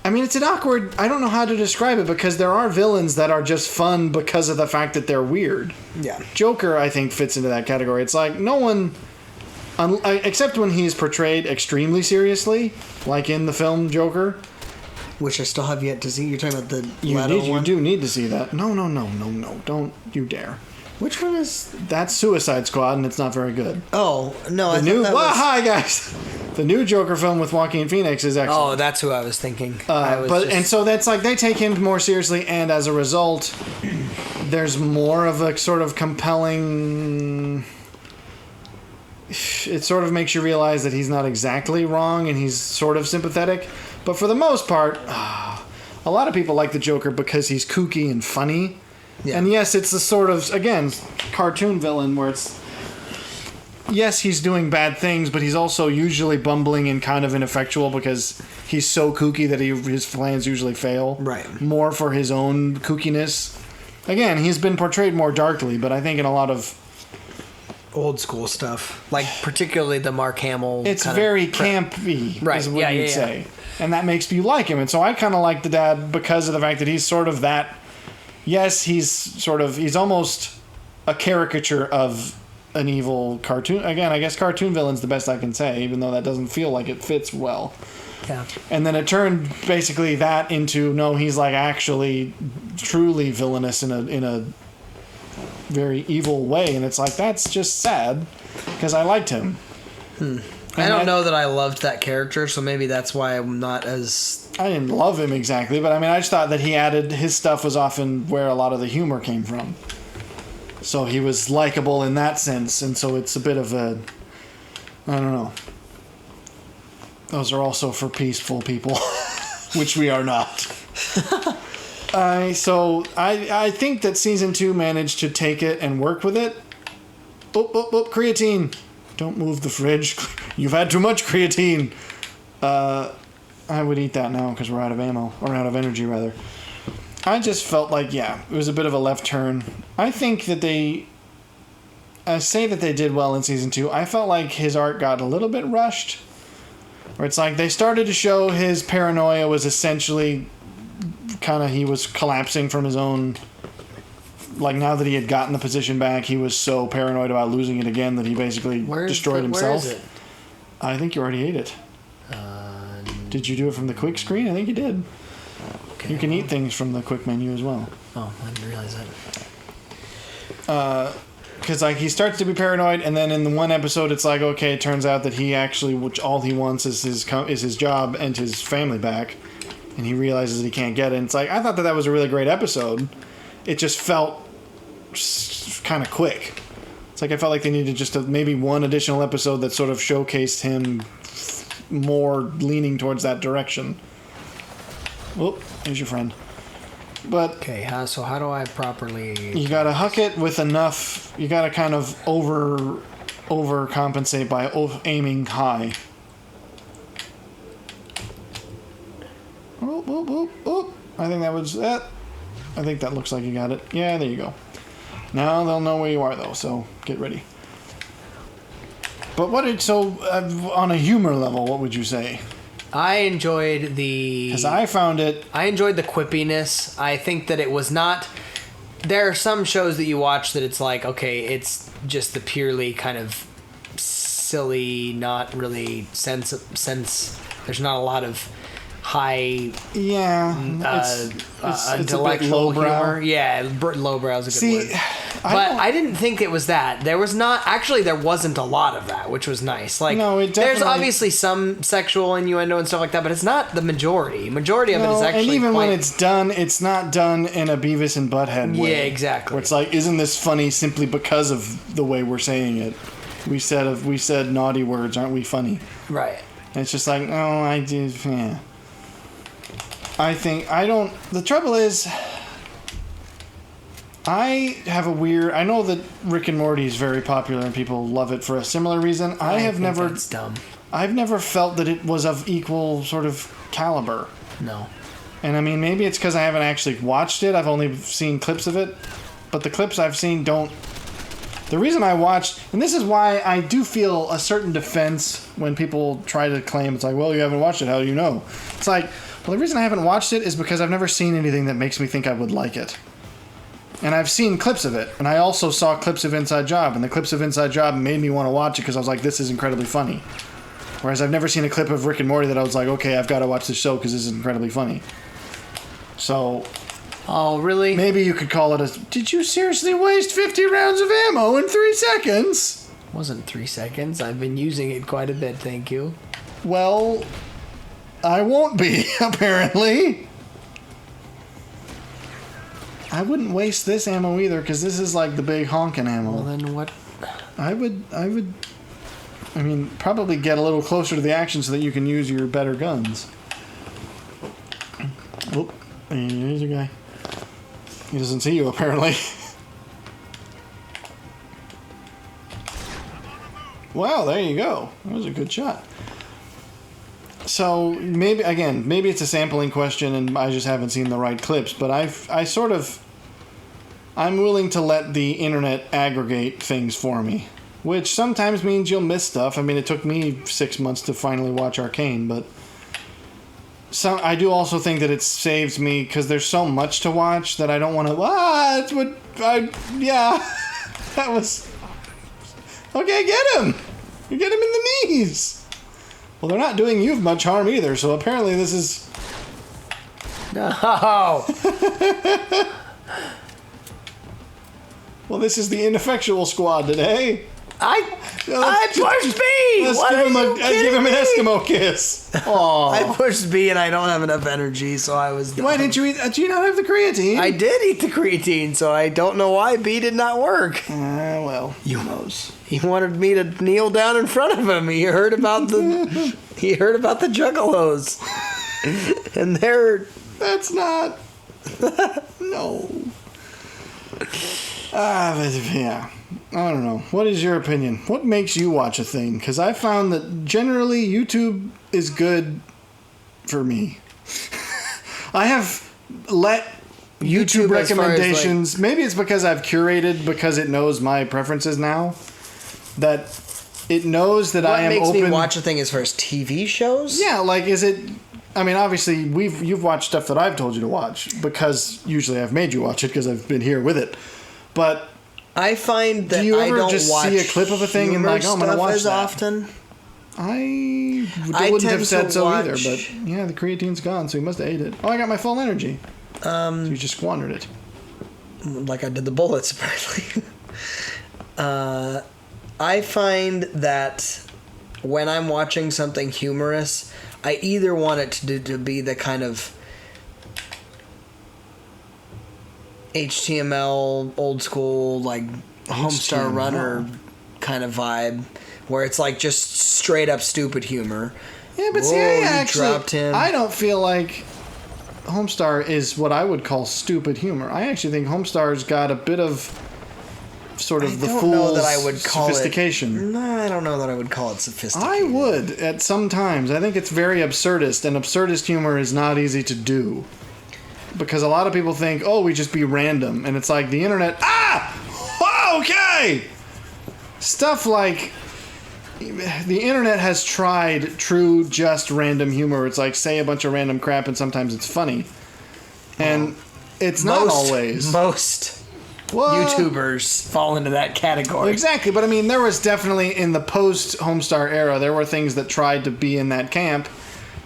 I mean, it's an awkward... I don't know how to describe it, because there are villains that are just fun because of the fact that they're weird. Yeah. Joker, I think, fits into that category. It's like, no one... except when he's portrayed extremely seriously, like in the film Joker. Which I still have yet to see. You're talking about the You Leto one? do need to see that. No. Don't you dare. Which one is... That's Suicide Squad, and it's not very good. Oh, no, I The new... thought that was... Hi, guys! The new Joker film with Joaquin Phoenix is excellent. Oh, that's who I was thinking. And so that's like, they take him more seriously, and as a result, there's more of a sort of compelling... It sort of makes you realize that he's not exactly wrong, and he's sort of sympathetic. But for the most part, a lot of people like the Joker because he's kooky and funny. Yeah. And yes, it's the sort of, again, cartoon villain where it's... Yes, he's doing bad things, but he's also usually bumbling and kind of ineffectual because he's so kooky that his plans usually fail. Right. More for his own kookiness. Again, he's been portrayed more darkly, but I think in a lot of... Old school stuff. Like, particularly the Mark Hamill... It's very campy, Right, is what yeah, you'd yeah, yeah. say. And that makes you like him. And so I kind of like the dad because of the fact that he's sort of that... Yes, he's almost a caricature of an evil cartoon. Again, I guess cartoon villain's the best I can say, even though that doesn't feel like it fits well. Yeah. And then it turned basically that into, no, he's like actually truly villainous in a very evil way. And it's like, that's just sad because I liked him. I don't know that I loved that character, so maybe that's why I'm not as... I didn't love him exactly, but I mean, I just thought that his stuff was often where a lot of the humor came from. So he was likable in that sense, and so it's a bit of a... I don't know. Those are also for peaceful people, which we are not. I think that season 2 managed to take it and work with it. Creatine. Don't move the fridge. You've had too much creatine. I would eat that now because we're out of ammo, or out of energy rather. I just felt like, yeah, it was a bit of a left turn. I think that I say that they did well in season 2. I felt like his art got a little bit rushed. Where it's like they started to show his paranoia was essentially kind of, he was collapsing from his own... Like, now that he had gotten the position back, he was so paranoid about losing it again that he basically destroyed himself. Where is it? I think you already ate it. Did you do it from the quick screen? I think you did. Okay. You can eat things from the quick menu as well. Oh, I didn't realize that. Because like he starts to be paranoid, and then in the one episode, it's like, okay, it turns out that he actually, which all he wants is his job and his family back, and he realizes that he can't get it. And it's like, I thought that was a really great episode. It just felt kind of quick. It's like I felt like they needed just maybe one additional episode that sort of showcased him more leaning towards that direction. Oh, here's your friend. But Okay, so how do I properly... you gotta huck it with enough. You gotta kind of overcompensate by aiming high. Oh. I think that was that. I think that looks like you got it. Yeah, there you go. Now they'll know where you are, though, so get ready. But on a humor level, what would you say? I enjoyed the... Because I found it... I enjoyed the quippiness. I think that it was not... There are some shows that you watch that it's like, okay, it's just the purely kind of silly, not really sense. There's not a lot of high... Yeah. It's intellectual a bit lowbrow. humor. Yeah, lowbrow is a good See, word. But I didn't think it was that. There wasn't a lot of that, which was nice. Like, No, it there's definitely- obviously some sexual innuendo and stuff like that, but it's not the majority. Majority of it is No, actually and even when quite- it's done, it's not done in a Beavis and Butthead way. Yeah, exactly. Where it's like, isn't this funny simply because of the way we're saying it? We said naughty words, aren't we funny? Right. And it's just like, no, I did. Yeah. The trouble is, I have a weird. I know that Rick and Morty is very popular and people love it for a similar reason. I have think never. That's dumb. I've never felt that it was of equal sort of caliber. No. And I mean, maybe it's because I haven't actually watched it. I've only seen clips of it. But the clips I've seen don't... The reason I watched... And this is why I do feel a certain defense when people try to claim, it's like, well, you haven't watched it, how do you know? It's like, well, the reason I haven't watched it is because I've never seen anything that makes me think I would like it. And I've seen clips of it. And I also saw clips of Inside Job. And the clips of Inside Job made me want to watch it because I was like, this is incredibly funny. Whereas I've never seen a clip of Rick and Morty that I was like, okay, I've got to watch this show because this is incredibly funny. So... Oh, really? Maybe you could call it a... Did you seriously waste 50 rounds of ammo in 3 seconds? It wasn't 3 seconds. I've been using it quite a bit, thank you. Well, I won't be, apparently. I wouldn't waste this ammo either, because this is like the big honking ammo. Well, then what? I mean, probably get a little closer to the action so that you can use your better guns. Oh, here's a guy. He doesn't see you, apparently. Wow, there you go. That was a good shot. So, maybe it's a sampling question and I just haven't seen the right clips, but I'm willing to let the internet aggregate things for me. Which sometimes means you'll miss stuff. I mean, it took me 6 months to finally watch Arcane, but... I do also think that it saves me because there's so much to watch that I don't want to. That's what that was. Okay, get him. You get him in the knees. Well, they're not doing you much harm either, so apparently this is. No. Well, this is the ineffectual squad today. I pushed B. Let's give him an Eskimo kiss. Aww. I pushed B and I don't have enough energy, so I was done. Why didn't you eat? Do you not have the creatine? I did eat the creatine, so I don't know why B did not work. Well, You knows. He wanted me to kneel down in front of him. He heard about the juggalos, and they're. That's not. No. But yeah. I don't know. What is your opinion? What makes you watch a thing? Because I found that generally YouTube is good for me. I have let YouTube recommendations. Maybe it's because I've curated because it knows my preferences now. That it knows that I am open. What makes me watch a thing as far as TV shows? Yeah, like is it? I mean, obviously you've watched stuff that I've told you to watch because usually I've made you watch it because I've been here with it, but. I find that do you I ever don't just watch see a clip of a thing and like, oh, I'm gonna watch as that. Often. I wouldn't have said so either, but yeah, the creatine's gone, so he must have ate it. Oh, I got my full energy. So you just squandered it. Like I did the bullets, apparently. I find that when I'm watching something humorous, I either want it to be the kind of HTML, old school, like Homestar Runner kind of vibe, where it's like just straight up stupid humor. Yeah, but see, I don't feel like Homestar is what I would call stupid humor. I actually think Homestar's got a bit of sort of the fool's sophistication. I don't know that I would call it sophisticated. I would at some times. I think it's very absurdist, and absurdist humor is not easy to do. Because a lot of people think, oh, we just be random. And it's like the internet, okay! Stuff like, the internet has tried true, just random humor. It's like, say a bunch of random crap and sometimes it's funny. And it's not always. Most YouTubers fall into that category. Exactly, but I mean, there was definitely, in the post-Homestar era, there were things that tried to be in that camp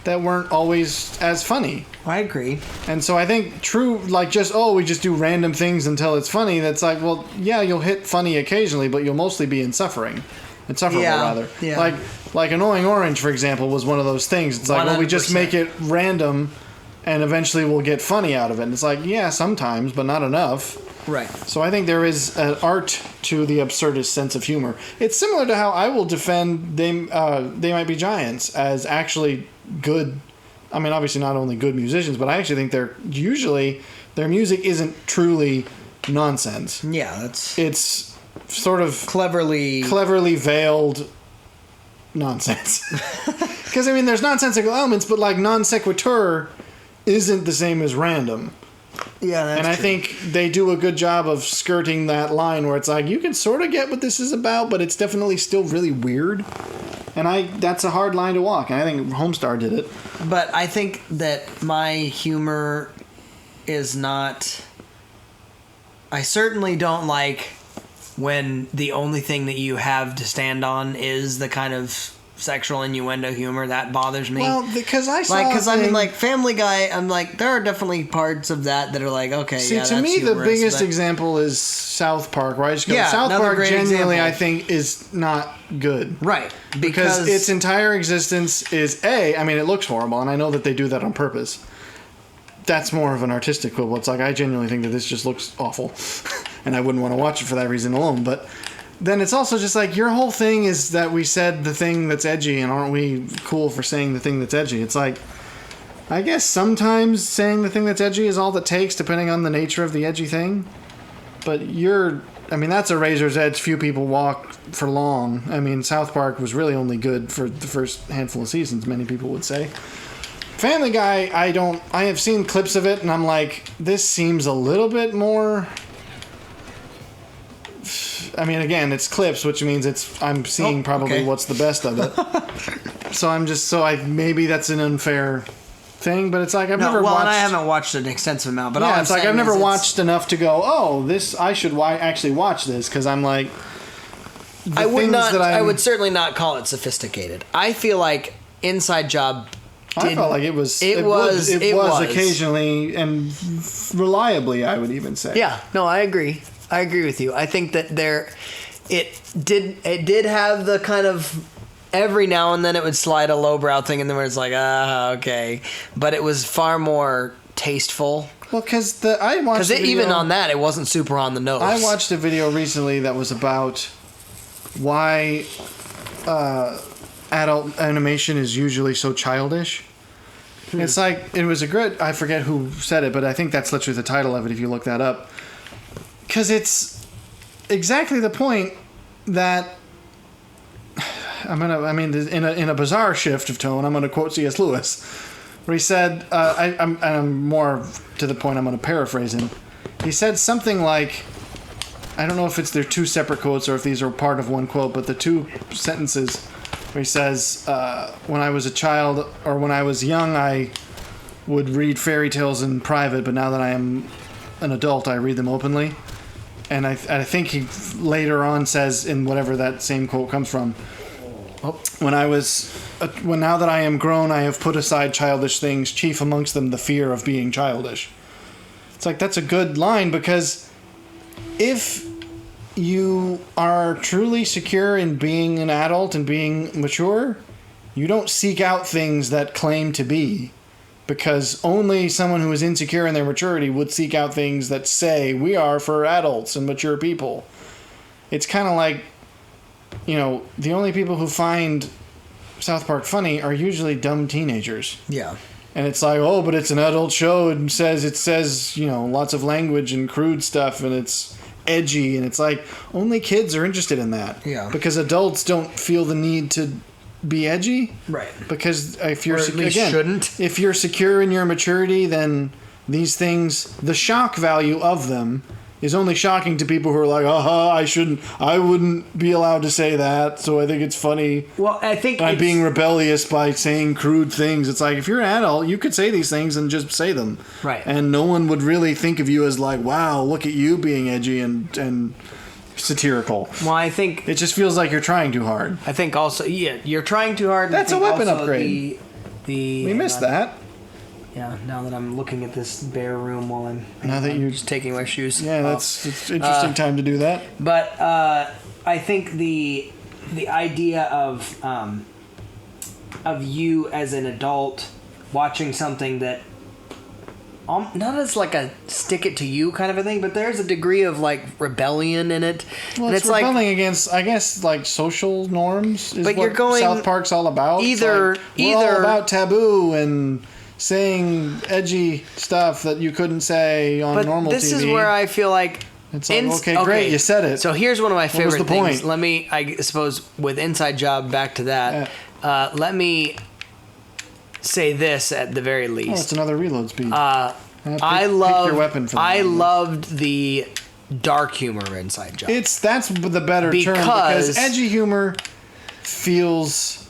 that weren't always as funny. I agree. And so I think true, like just, we just do random things until it's funny, that's like, well, yeah, you'll hit funny occasionally, but you'll mostly be insufferable, rather. Yeah. Like Annoying Orange, for example, was one of those things. It's like, well, we just make it random, and eventually we'll get funny out of it. And it's like, yeah, sometimes, but not enough. Right. So I think there is an art to the absurdist sense of humor. It's similar to how I will defend They Might Be Giants as actually good. I mean, obviously not only good musicians, but I actually think their music isn't truly nonsense. Yeah, it's sort of cleverly veiled nonsense. Because I mean, there's nonsensical elements, but like non sequitur isn't the same as random. Yeah, that's and I true. think they do a good job of skirting that line where it's like you can sort of get what this is about, but it's definitely still really weird. And that's a hard line to walk, and I think Homestar did it. But I think that my humor is not... I certainly don't like when the only thing that you have to stand on is the kind of sexual innuendo humor. That bothers me. Well, because I saw... Because I mean, like, Family Guy, I'm like, there are definitely parts of that are like, okay, See, yeah, to that's me, the humorous, biggest but... example is South Park, where I just go, Yeah, South another Park great genuinely, example. I think, is not good. Right. Because its entire existence is, I mean, it looks horrible, and I know that they do that on purpose. That's more of an artistic quibble. It's like, I genuinely think that this just looks awful, and I wouldn't want to watch it for that reason alone, but... Then it's also just like, your whole thing is that we said the thing that's edgy, and aren't we cool for saying the thing that's edgy? It's like, I guess sometimes saying the thing that's edgy is all that takes, depending on the nature of the edgy thing. But that's a razor's edge few people walk for long. I mean, South Park was really only good for the first handful of seasons, many people would say. Family Guy, I have seen clips of it, and I'm like, this seems a little bit more... I mean, again, it's clips, which means I'm seeing probably what's the best of it. So maybe that's an unfair thing, but it's like I've never watched... and I haven't watched an extensive amount, but yeah, all it's like I've never watched enough to go, I should actually watch this, because I'm like... I would certainly not call it sophisticated. I feel like Inside Job... I felt like it was occasionally and reliably, I would even say. Yeah, no, I agree. I agree with you. I think that it did have the kind of every now and then it would slide a lowbrow thing in there where it's like, okay, but it was far more tasteful. Well, because even on that, it wasn't super on the nose. I watched a video recently that was about why adult animation is usually so childish. It's like, it was I forget who said it, but I think that's literally the title of it if you look that up. Because it's exactly the point that in a bizarre shift of tone, I'm going to quote C.S. Lewis, where he said, I'm more to the point, I'm going to paraphrase him. He said something like, I don't know if they're two separate quotes or if these are part of one quote, but the two sentences where he says, when I was a child or when I was young, I would read fairy tales in private, but now that I am an adult, I read them openly. And I think he later on says, in whatever that same quote comes from, now that I am grown, I have put aside childish things, chief amongst them the fear of being childish. It's like, that's a good line, because if you are truly secure in being an adult and being mature, you don't seek out things that claim to be. Because only someone who is insecure in their maturity would seek out things that say, we are for adults and mature people. It's kind of like, the only people who find South Park funny are usually dumb teenagers. Yeah. And it's like, but it's an adult show and it says, lots of language and crude stuff and it's edgy. And it's like, only kids are interested in that. Yeah. Because adults don't feel the need to be edgy, right? Because if you're shouldn't. If you're secure in your maturity, then these things, the shock value of them, is only shocking to people who are like, I wouldn't be allowed to say that, so I think it's funny. Well, I think I'm being rebellious by saying crude things. It's like, if you're an adult, you could say these things and just say them, right? And no one would really think of you as like, wow, look at you being edgy and satirical. Well, I think it just feels like you're trying too hard. I think also, you're trying too hard. That's a weapon upgrade. We missed that. Yeah, now that I'm looking at this bare room while I'm you're just taking my shoes. Yeah, it's interesting time to do that. But I think the idea of you as an adult watching something that not as like a stick it to you kind of a thing, but there's a degree of like rebellion in it. Well, and it's rebelling against, I guess, like social norms is but what you're going, South Park's all about. We're all about taboo and saying edgy stuff that you couldn't say on normal TV. This is where I feel like it's like, great, you said it. So here's one of my favorite things. Point? Let me, I suppose, with Inside Job, back to that. Let me say this at the very Oh, least. it's another reload speed. Pick your weapon for that. I loved the dark humor inside Job. That's the better term because edgy humor feels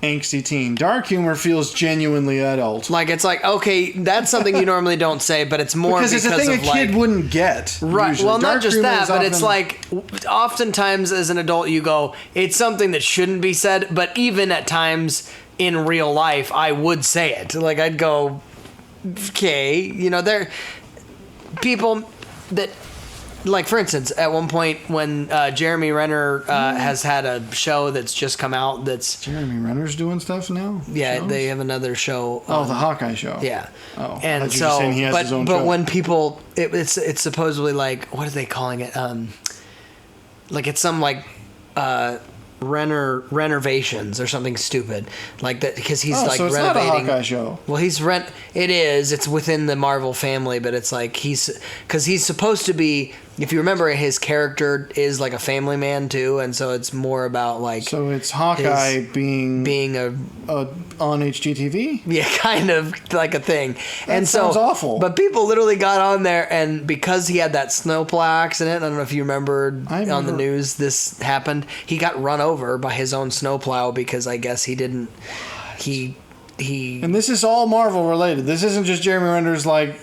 angsty teen. Dark humor feels genuinely adult. Like, it's like, okay, that's something you normally don't say, but it's more because it's a thing a kid wouldn't get. Right. Usually. Well, Dark not just humor that, but often, it's like, oftentimes as an adult you go, it's something that shouldn't be said, but even at times in real life, I would say it. Like, I'd go, okay, you know, there people that... Like, for instance, at one point when Jeremy Renner has had a show that's just come out that's... Jeremy Renner's doing stuff now? Yeah, Shows? they have another show. The Hawkeye show. Yeah. Oh, and so... Saying he has his own but show. when people... It's supposedly like... What are they calling it? Like, it's some, like... Renovations or something stupid like that because he's like so it's renovating. Not a Hawkeye show. Well, it is. It's within the Marvel family, but it's like because he's supposed to be. If you remember, his character is like a family man too, and so it's more about like. So it's Hawkeye being a on HGTV. Yeah, kind of like a thing. That sounds awful. But people literally got on there, and because he had that snowplow accident, I don't know if you remembered on the news this happened. He got run over by his own snowplow because I guess he didn't. He. And this is all Marvel related. This isn't just Jeremy Renner's like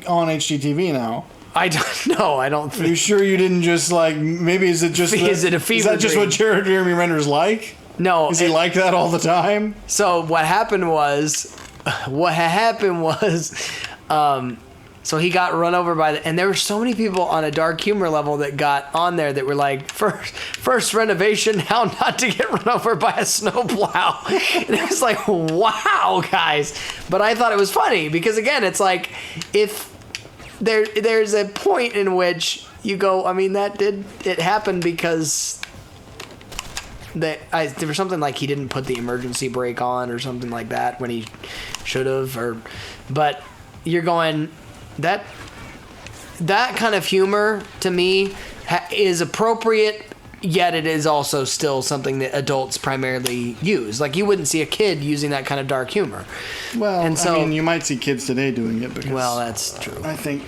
on HGTV now. I don't know. I don't think. Are you sure you didn't just like? Maybe is it just? Is it a fever? Is that just what Jeremy Renner's like? No. Is he like that all the time? So what happened was, so he got run over by and there were so many people on a dark humor level that got on there that were like, first renovation, how not to get run over by a snowplow. And it was like, wow, guys. But I thought it was funny because again, it's like if there's a point in which you go, I mean, it happened because there was something like he didn't put the emergency brake on or something like that when he should have, but you're going, that kind of humor to me is appropriate, yet it is also still something that adults primarily use. Like, you wouldn't see a kid using that kind of dark humor. Well, and so, I mean, you might see kids today doing it because... Well, that's true. I think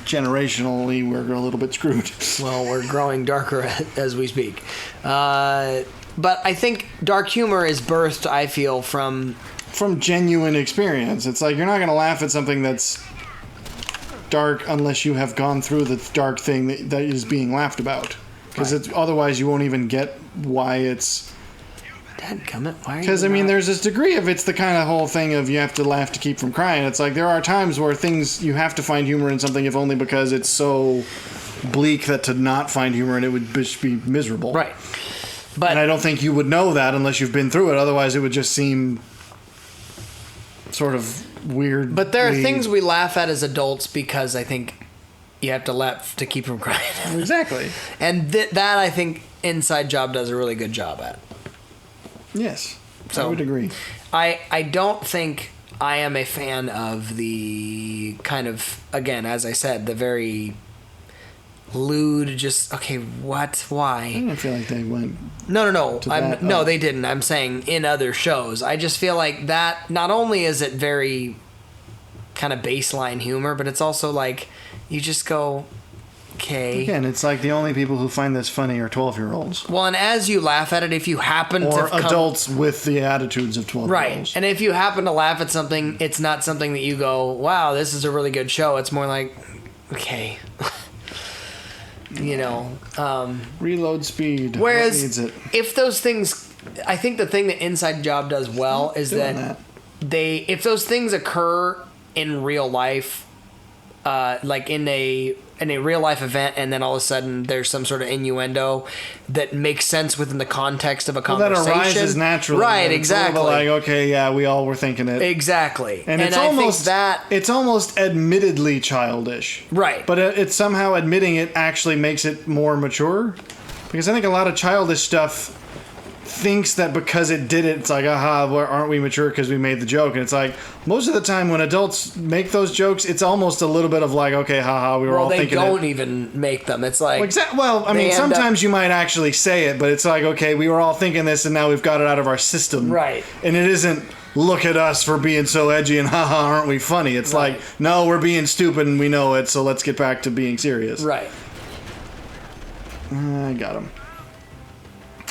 generationally we're a little bit screwed. Well, we're growing darker as we speak. But I think dark humor is birthed, I feel, from genuine experience. It's like you're not going to laugh at something that's dark unless you have gone through the dark thing that is being laughed about. Because otherwise you won't even get why it's... Dadgummit, why are you... Because, I mean, there's this degree of it's the kind of whole thing of you have to laugh to keep from crying. It's like there are times where you have to find humor in something if only because it's so bleak that to not find humor in it would just be miserable. Right. But, and I don't think you would know that unless you've been through it. Otherwise it would just seem sort of weird. But there are things we laugh at as adults because I think you have to laugh to keep from crying. Exactly. And that I think Inside Job does a really good job at. Yes, so, I would agree. I don't think I am a fan of the kind of, again, as I said, the very lewd, just, okay, what? Why? I don't feel like they went... No, they didn't. I'm saying in other shows. I just feel like that, not only is it very kind of baseline humor, but it's also like, you just go... Okay. Again, it's like the only people who find this funny are 12-year-olds. Well, and as you laugh at it, if you happen or adults with the attitudes of 12-year-olds. Right. And if you happen to laugh at something, it's not something that you go, wow, this is a really good show. It's more like, okay. You know. Reload speed. Whereas, what needs it? If those things... I think the thing that Inside Job does well is that if those things occur in real life, like in a real life event, and then all of a sudden there's some sort of innuendo that makes sense within the context of a conversation. That arises naturally. Right, exactly. Like, okay, yeah, we all were thinking it. Exactly. And it's almost admittedly childish. Right. But it's somehow admitting it actually makes it more mature. Because I think a lot of childish stuff thinks that because it did it, it's like, aha, aren't we mature because we made the joke? And it's like, most of the time when adults make those jokes, it's almost a little bit of like, okay, haha, we were all thinking it. Well, they don't even make them. It's like... Well, I mean, sometimes you might actually say it, but it's like, okay, we were all thinking this and now we've got it out of our system. Right. And it isn't look at us for being so edgy and haha, aren't we funny? It's like, no, we're being stupid and we know it, so let's get back to being serious. Right. I got him.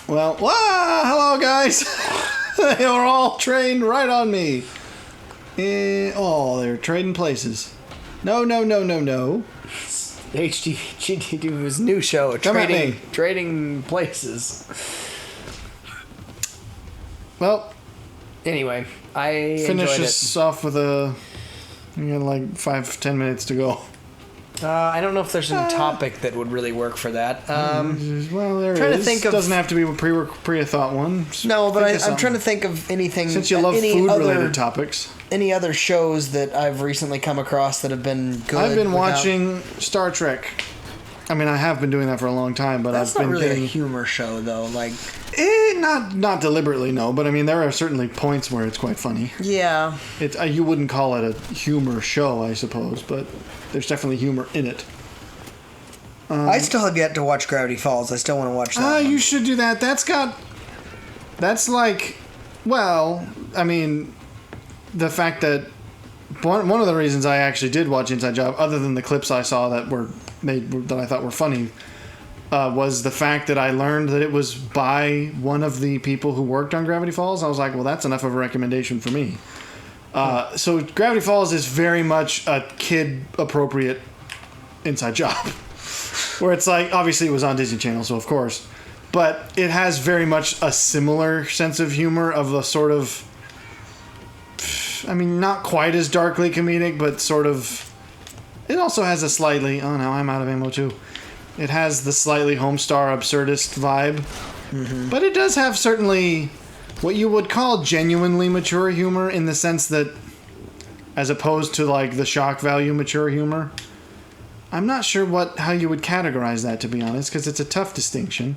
Well, hello guys. They are all trained right on me. They're trading places. No. HGTV's new show, Trading Places. Well, anyway, I finish enjoyed this off with we got like 5-10 minutes to go. I don't know if there's a topic that would really work for that. Well, there trying is. To think of, doesn't have to be a pre-thought one. No, but I'm trying to think of anything. Since you love food-related topics. Any other shows that I've recently come across that have been good? I've been watching Star Trek. I mean, I have been doing that for a long time, but That's I've been not really getting... a humor show, though. Like, not deliberately, no. But I mean, there are certainly points where it's quite funny. Yeah. You wouldn't call it a humor show, I suppose, but there's definitely humor in it. I still have yet to watch Gravity Falls. I still want to watch that. You should do that. That's like, well, I mean, the fact that one of the reasons I actually did watch Inside Job, other than the clips I saw that were made that I thought were funny, was the fact that I learned that it was by one of the people who worked on Gravity Falls. I was like, well, that's enough of a recommendation for me. So Gravity Falls is very much a kid-appropriate Inside Job. Where it's like, obviously it was on Disney Channel, so of course. But it has very much a similar sense of humor of a sort of... I mean, not quite as darkly comedic, but sort of... It also has a slightly... Oh, no, I'm out of ammo, too. It has the slightly Homestar absurdist vibe. Mm-hmm. But it does have certainly what you would call genuinely mature humor in the sense that, as opposed to, like, the shock value mature humor... I'm not sure how you would categorize that, to be honest, because it's a tough distinction.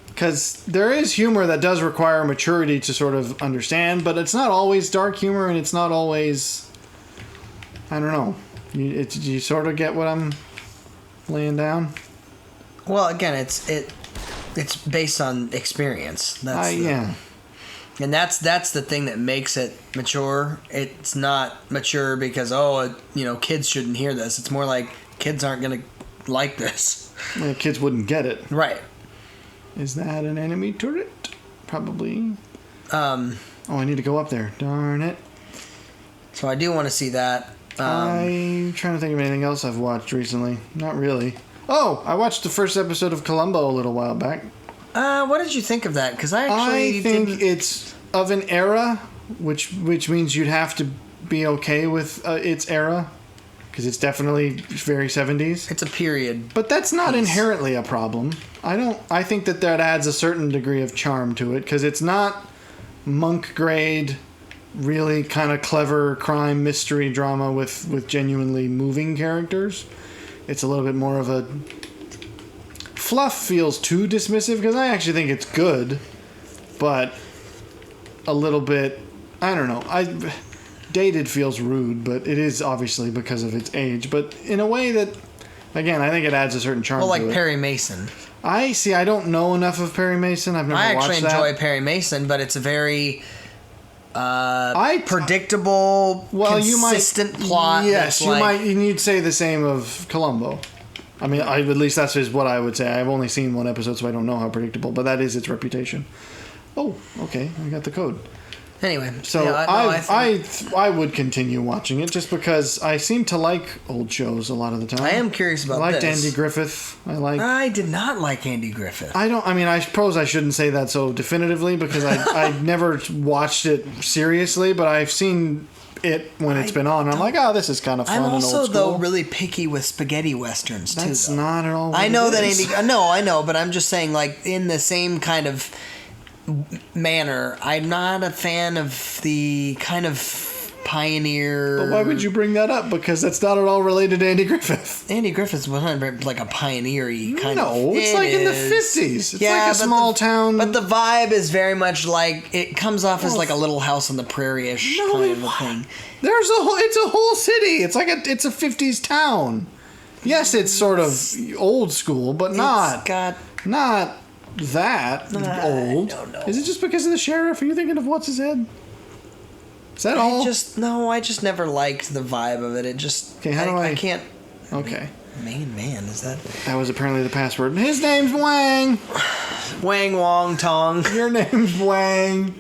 Because there is humor that does require maturity to sort of understand, but it's not always dark humor, and it's not always... I don't know. You sort of get what I'm laying down? Well, again, it's based on experience. Yeah. And that's the thing that makes it mature. It's not mature because kids shouldn't hear this. It's more like kids aren't gonna like this. Well, kids wouldn't get it. Right. Is that an enemy turret? Probably. I need to go up there. Darn it. So I do want to see that. I'm trying to think of anything else I've watched recently. Not really. Oh, I watched the first episode of Columbo a little while back. What did you think of that? Because I think it's of an era, which means you'd have to be okay with its era, because it's definitely very 70s. It's a period. But that's not inherently a problem. I think that adds a certain degree of charm to it, because it's not monk grade, really kind of clever crime mystery drama with genuinely moving characters. It's a little bit more of a... Fluff feels too dismissive, because I actually think it's good, but a little bit, I don't know, dated feels rude, but it is obviously because of its age, but in a way that, again, I think it adds a certain charm to it. Well, like Perry Mason. I don't know enough of Perry Mason. I've never watched that. I actually enjoy Perry Mason, but it's a very predictable, consistent plot. Yes, you'd say the same of Columbo. I mean, at least that's just what I would say. I've only seen one episode, so I don't know how predictable, but that is its reputation. Oh, okay, I got the code. Anyway, so I would continue watching it just because I seem to like old shows a lot of the time. I am curious about this. I liked Andy Griffith. I did not like Andy Griffith. I suppose I shouldn't say that so definitively because I never watched it seriously, but I've seen it when it's been on. I'm like, this is kind of fun and old school. I'm also, though, really picky with spaghetti westerns, too. That's not at all what I know it that is. I know, but I'm just saying, like, in the same kind of manner, I'm not a fan of the kind of pioneer... But why would you bring that up? Because that's not at all related to Andy Griffith. Andy Griffith's like a pioneer-y kind of... No, it's like in the 50s. It's like a small town... But the vibe is very much like... It comes off as like a Little House on the Prairie-ish kind of a thing. It's a whole city. It's like it's a 50s town. Yes, it's sort of old school, but not that old. don't know. Is it just because of the sheriff? Are you thinking of what's his head? Is that all? I just never liked the vibe of it. It just... Okay, how do I... I can't... Okay. Main man, is that... That was apparently the password. His name's Wang! Wang Wong Tong. Your name's Wang.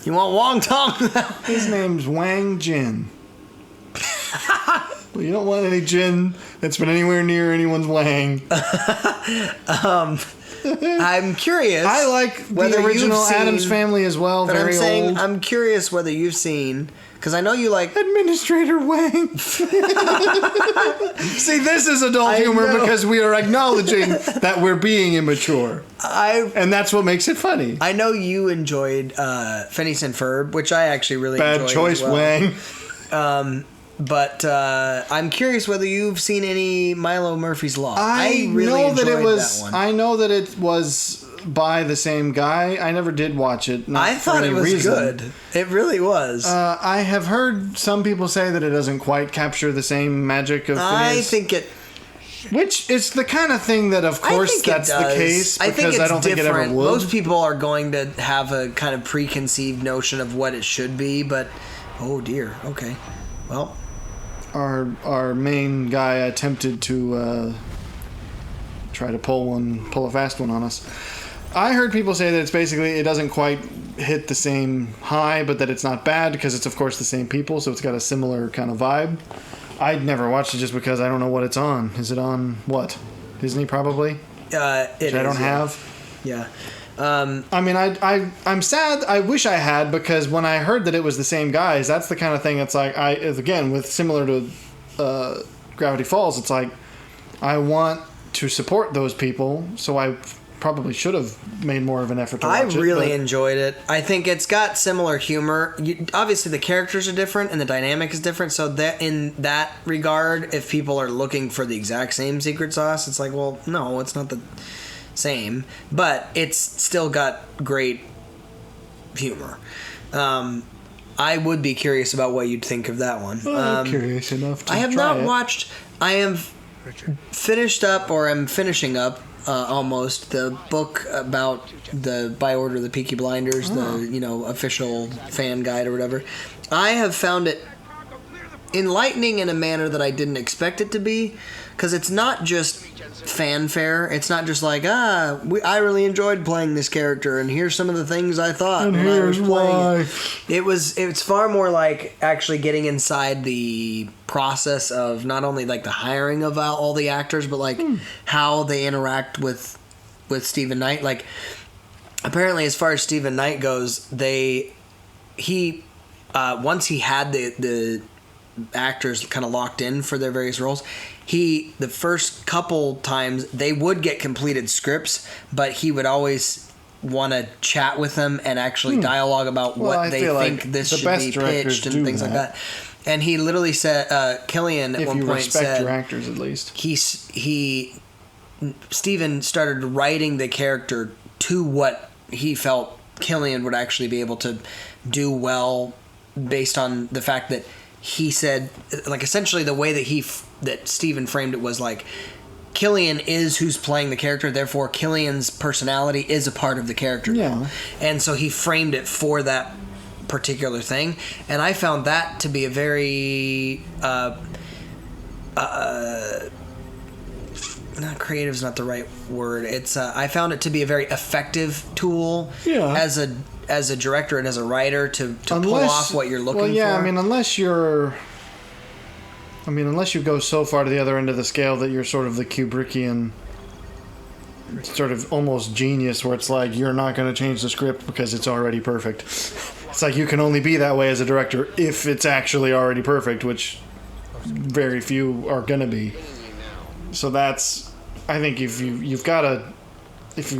You want Wong Tong? His name's Wang Jin. Well, you don't want any Jin that's been anywhere near anyone's Wang. I'm curious. I like the original Addams Family as well. But very old. I'm curious whether you've seen, because I know you like Administrator Wang. See, this is adult humor because we are acknowledging that we're being immature, and that's what makes it funny. I know you enjoyed Phineas and Ferb, which I actually really enjoyed. Bad choice, as well. Wang. But I'm curious whether you've seen any Milo Murphy's Law. I really know that it was. That one. I know that it was by the same guy. I never did watch it. I thought it was good. It really was. I have heard some people say that it doesn't quite capture the same magic of Phineas. I think it. Which is the kind of thing that, of course, that's the case. Because I think it's don't think it ever different. would. Most people are going to have a kind of preconceived notion of what it should be, but oh dear. Okay, well. Our main guy attempted to try to pull a fast one on us. I heard people say that it's basically it doesn't quite hit the same high, but that it's not bad because it's of course the same people, so it's got a similar kind of vibe. I'd never watched it just because I don't know what it's on. Is it on what? Disney probably? Which I don't have. Yeah. I mean, I'm sad. I wish I had, because when I heard that it was the same guys, that's the kind of thing that's like, again, with similar to Gravity Falls, it's like, I want to support those people, so I probably should have made more of an effort to watch it. I really enjoyed it. I think it's got similar humor. Obviously, the characters are different and the dynamic is different, so that in that regard, if people are looking for the exact same secret sauce, it's like, well, no, it's not the same, but it's still got great humor. I would be curious about what you'd think of that one. I'm curious enough to I have try not watched. I am finished up, or I'm finishing up almost the book about by order of the Peaky Blinders, the official fan guide or whatever. I have found it enlightening in a manner that I didn't expect it to be, because it's not just fanfare. It's not just like, I really enjoyed playing this character, and here's some of the things I thought and when I was playing it. It's far more like actually getting inside the process of not only like the hiring of all the actors, but like how they interact with Stephen Knight. Like, apparently, as far as Stephen Knight goes, once he had the actors kind of locked in for their various roles, the first couple times they would get completed scripts, but he would always want to chat with them and actually dialogue about what they think this should be pitched and things like that. And he literally said, Killian at one point said, respect your actors at least. Stephen started writing the character to what he felt Killian would actually be able to do well, based on the fact that he said, like, essentially the way that Stephen framed it was like, Killian is who's playing the character, therefore Killian's personality is a part of the character. Yeah. And so he framed it for that particular thing, and I found that to be a very not creative is not the right word. It's I found it to be a very effective tool as a director and as a writer to pull off what you're looking for. I mean, unless you go so far to the other end of the scale that you're sort of the Kubrickian sort of almost genius, where it's like you're not going to change the script because it's already perfect. It's like you can only be that way as a director if it's actually already perfect, which very few are going to be. So that's, I think if you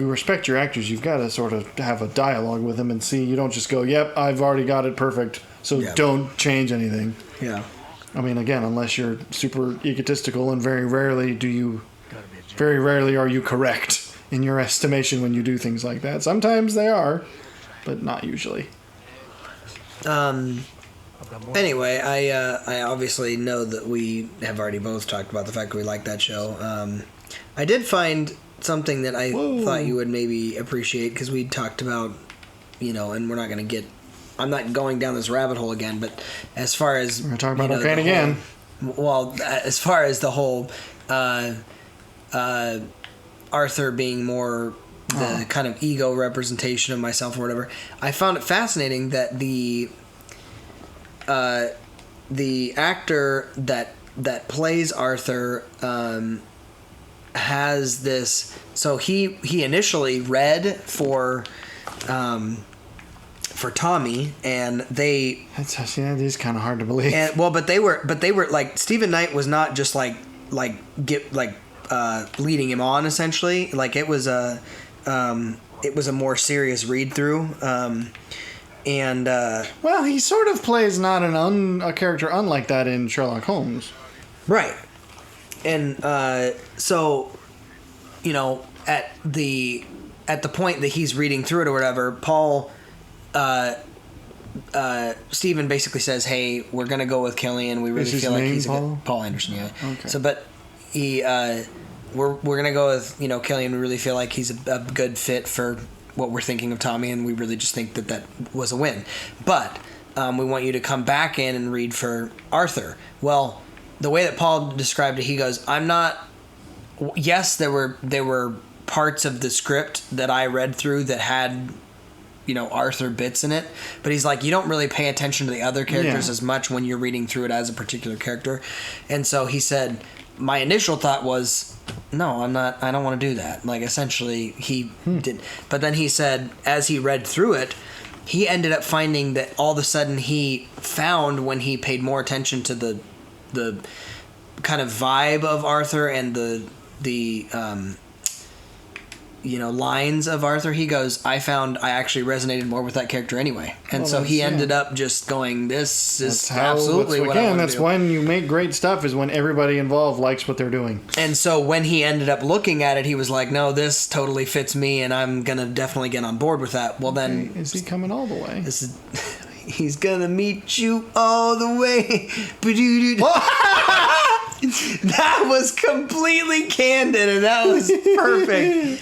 respect your actors, you've got to sort of have a dialogue with them and see. You don't just go, "Yep, I've already got it perfect, so don't change anything." Yeah. I mean, again, unless you're super egotistical, and very rarely are you correct in your estimation when you do things like that. Sometimes they are, but not usually. Anyway, I obviously know that we have already both talked about the fact that we like that show. I did find something that I thought you would maybe appreciate, because we talked about, and we're not going to get... I'm not going down this rabbit hole again, but as far as... We're going to talk about Arcane again. Well, as far as the whole Arthur being more the kind of ego representation of myself or whatever, I found it fascinating that the actor that plays Arthur has this... So he initially read for Tommy, and they... That's it's kind of hard to believe. But they were like, Stephen Knight was not just leading him on, essentially. Like, it was a more serious read through. Well, he sort of plays not a character unlike that in Sherlock Holmes, right? And so, at the point that he's reading through it or whatever, Paul. Stephen basically says, "Hey, we're gonna go with Killian. We really feel like he's Paul Anderson, yeah." Okay. So, but he, we're gonna go with Killian. We really feel like he's a good fit for what we're thinking of Tommy, and we really just think that was a win. But we want you to come back in and read for Arthur. Well, the way that Paul described it, he goes, "I'm not." Yes, there were parts of the script that I read through that had Arthur bits in it, but he's like, you don't really pay attention to the other characters as much when you're reading through it as a particular character. And so he said, my initial thought was, no, I don't want to do that. Like, essentially he did. But then he said, as he read through it, he ended up finding that all of a sudden he found, when he paid more attention to the kind of vibe of Arthur and the lines of Arthur, he goes, I actually resonated more with that character anyway. And so he ended up just going, this is absolutely what I want to do. That's when you make great stuff, is when everybody involved likes what they're doing. And so when he ended up looking at it, he was like, no, this totally fits me, and I'm going to definitely get on board with that. Well, then... Is he coming all the way? He's going to meet you all the way. That was completely candid, and that was perfect.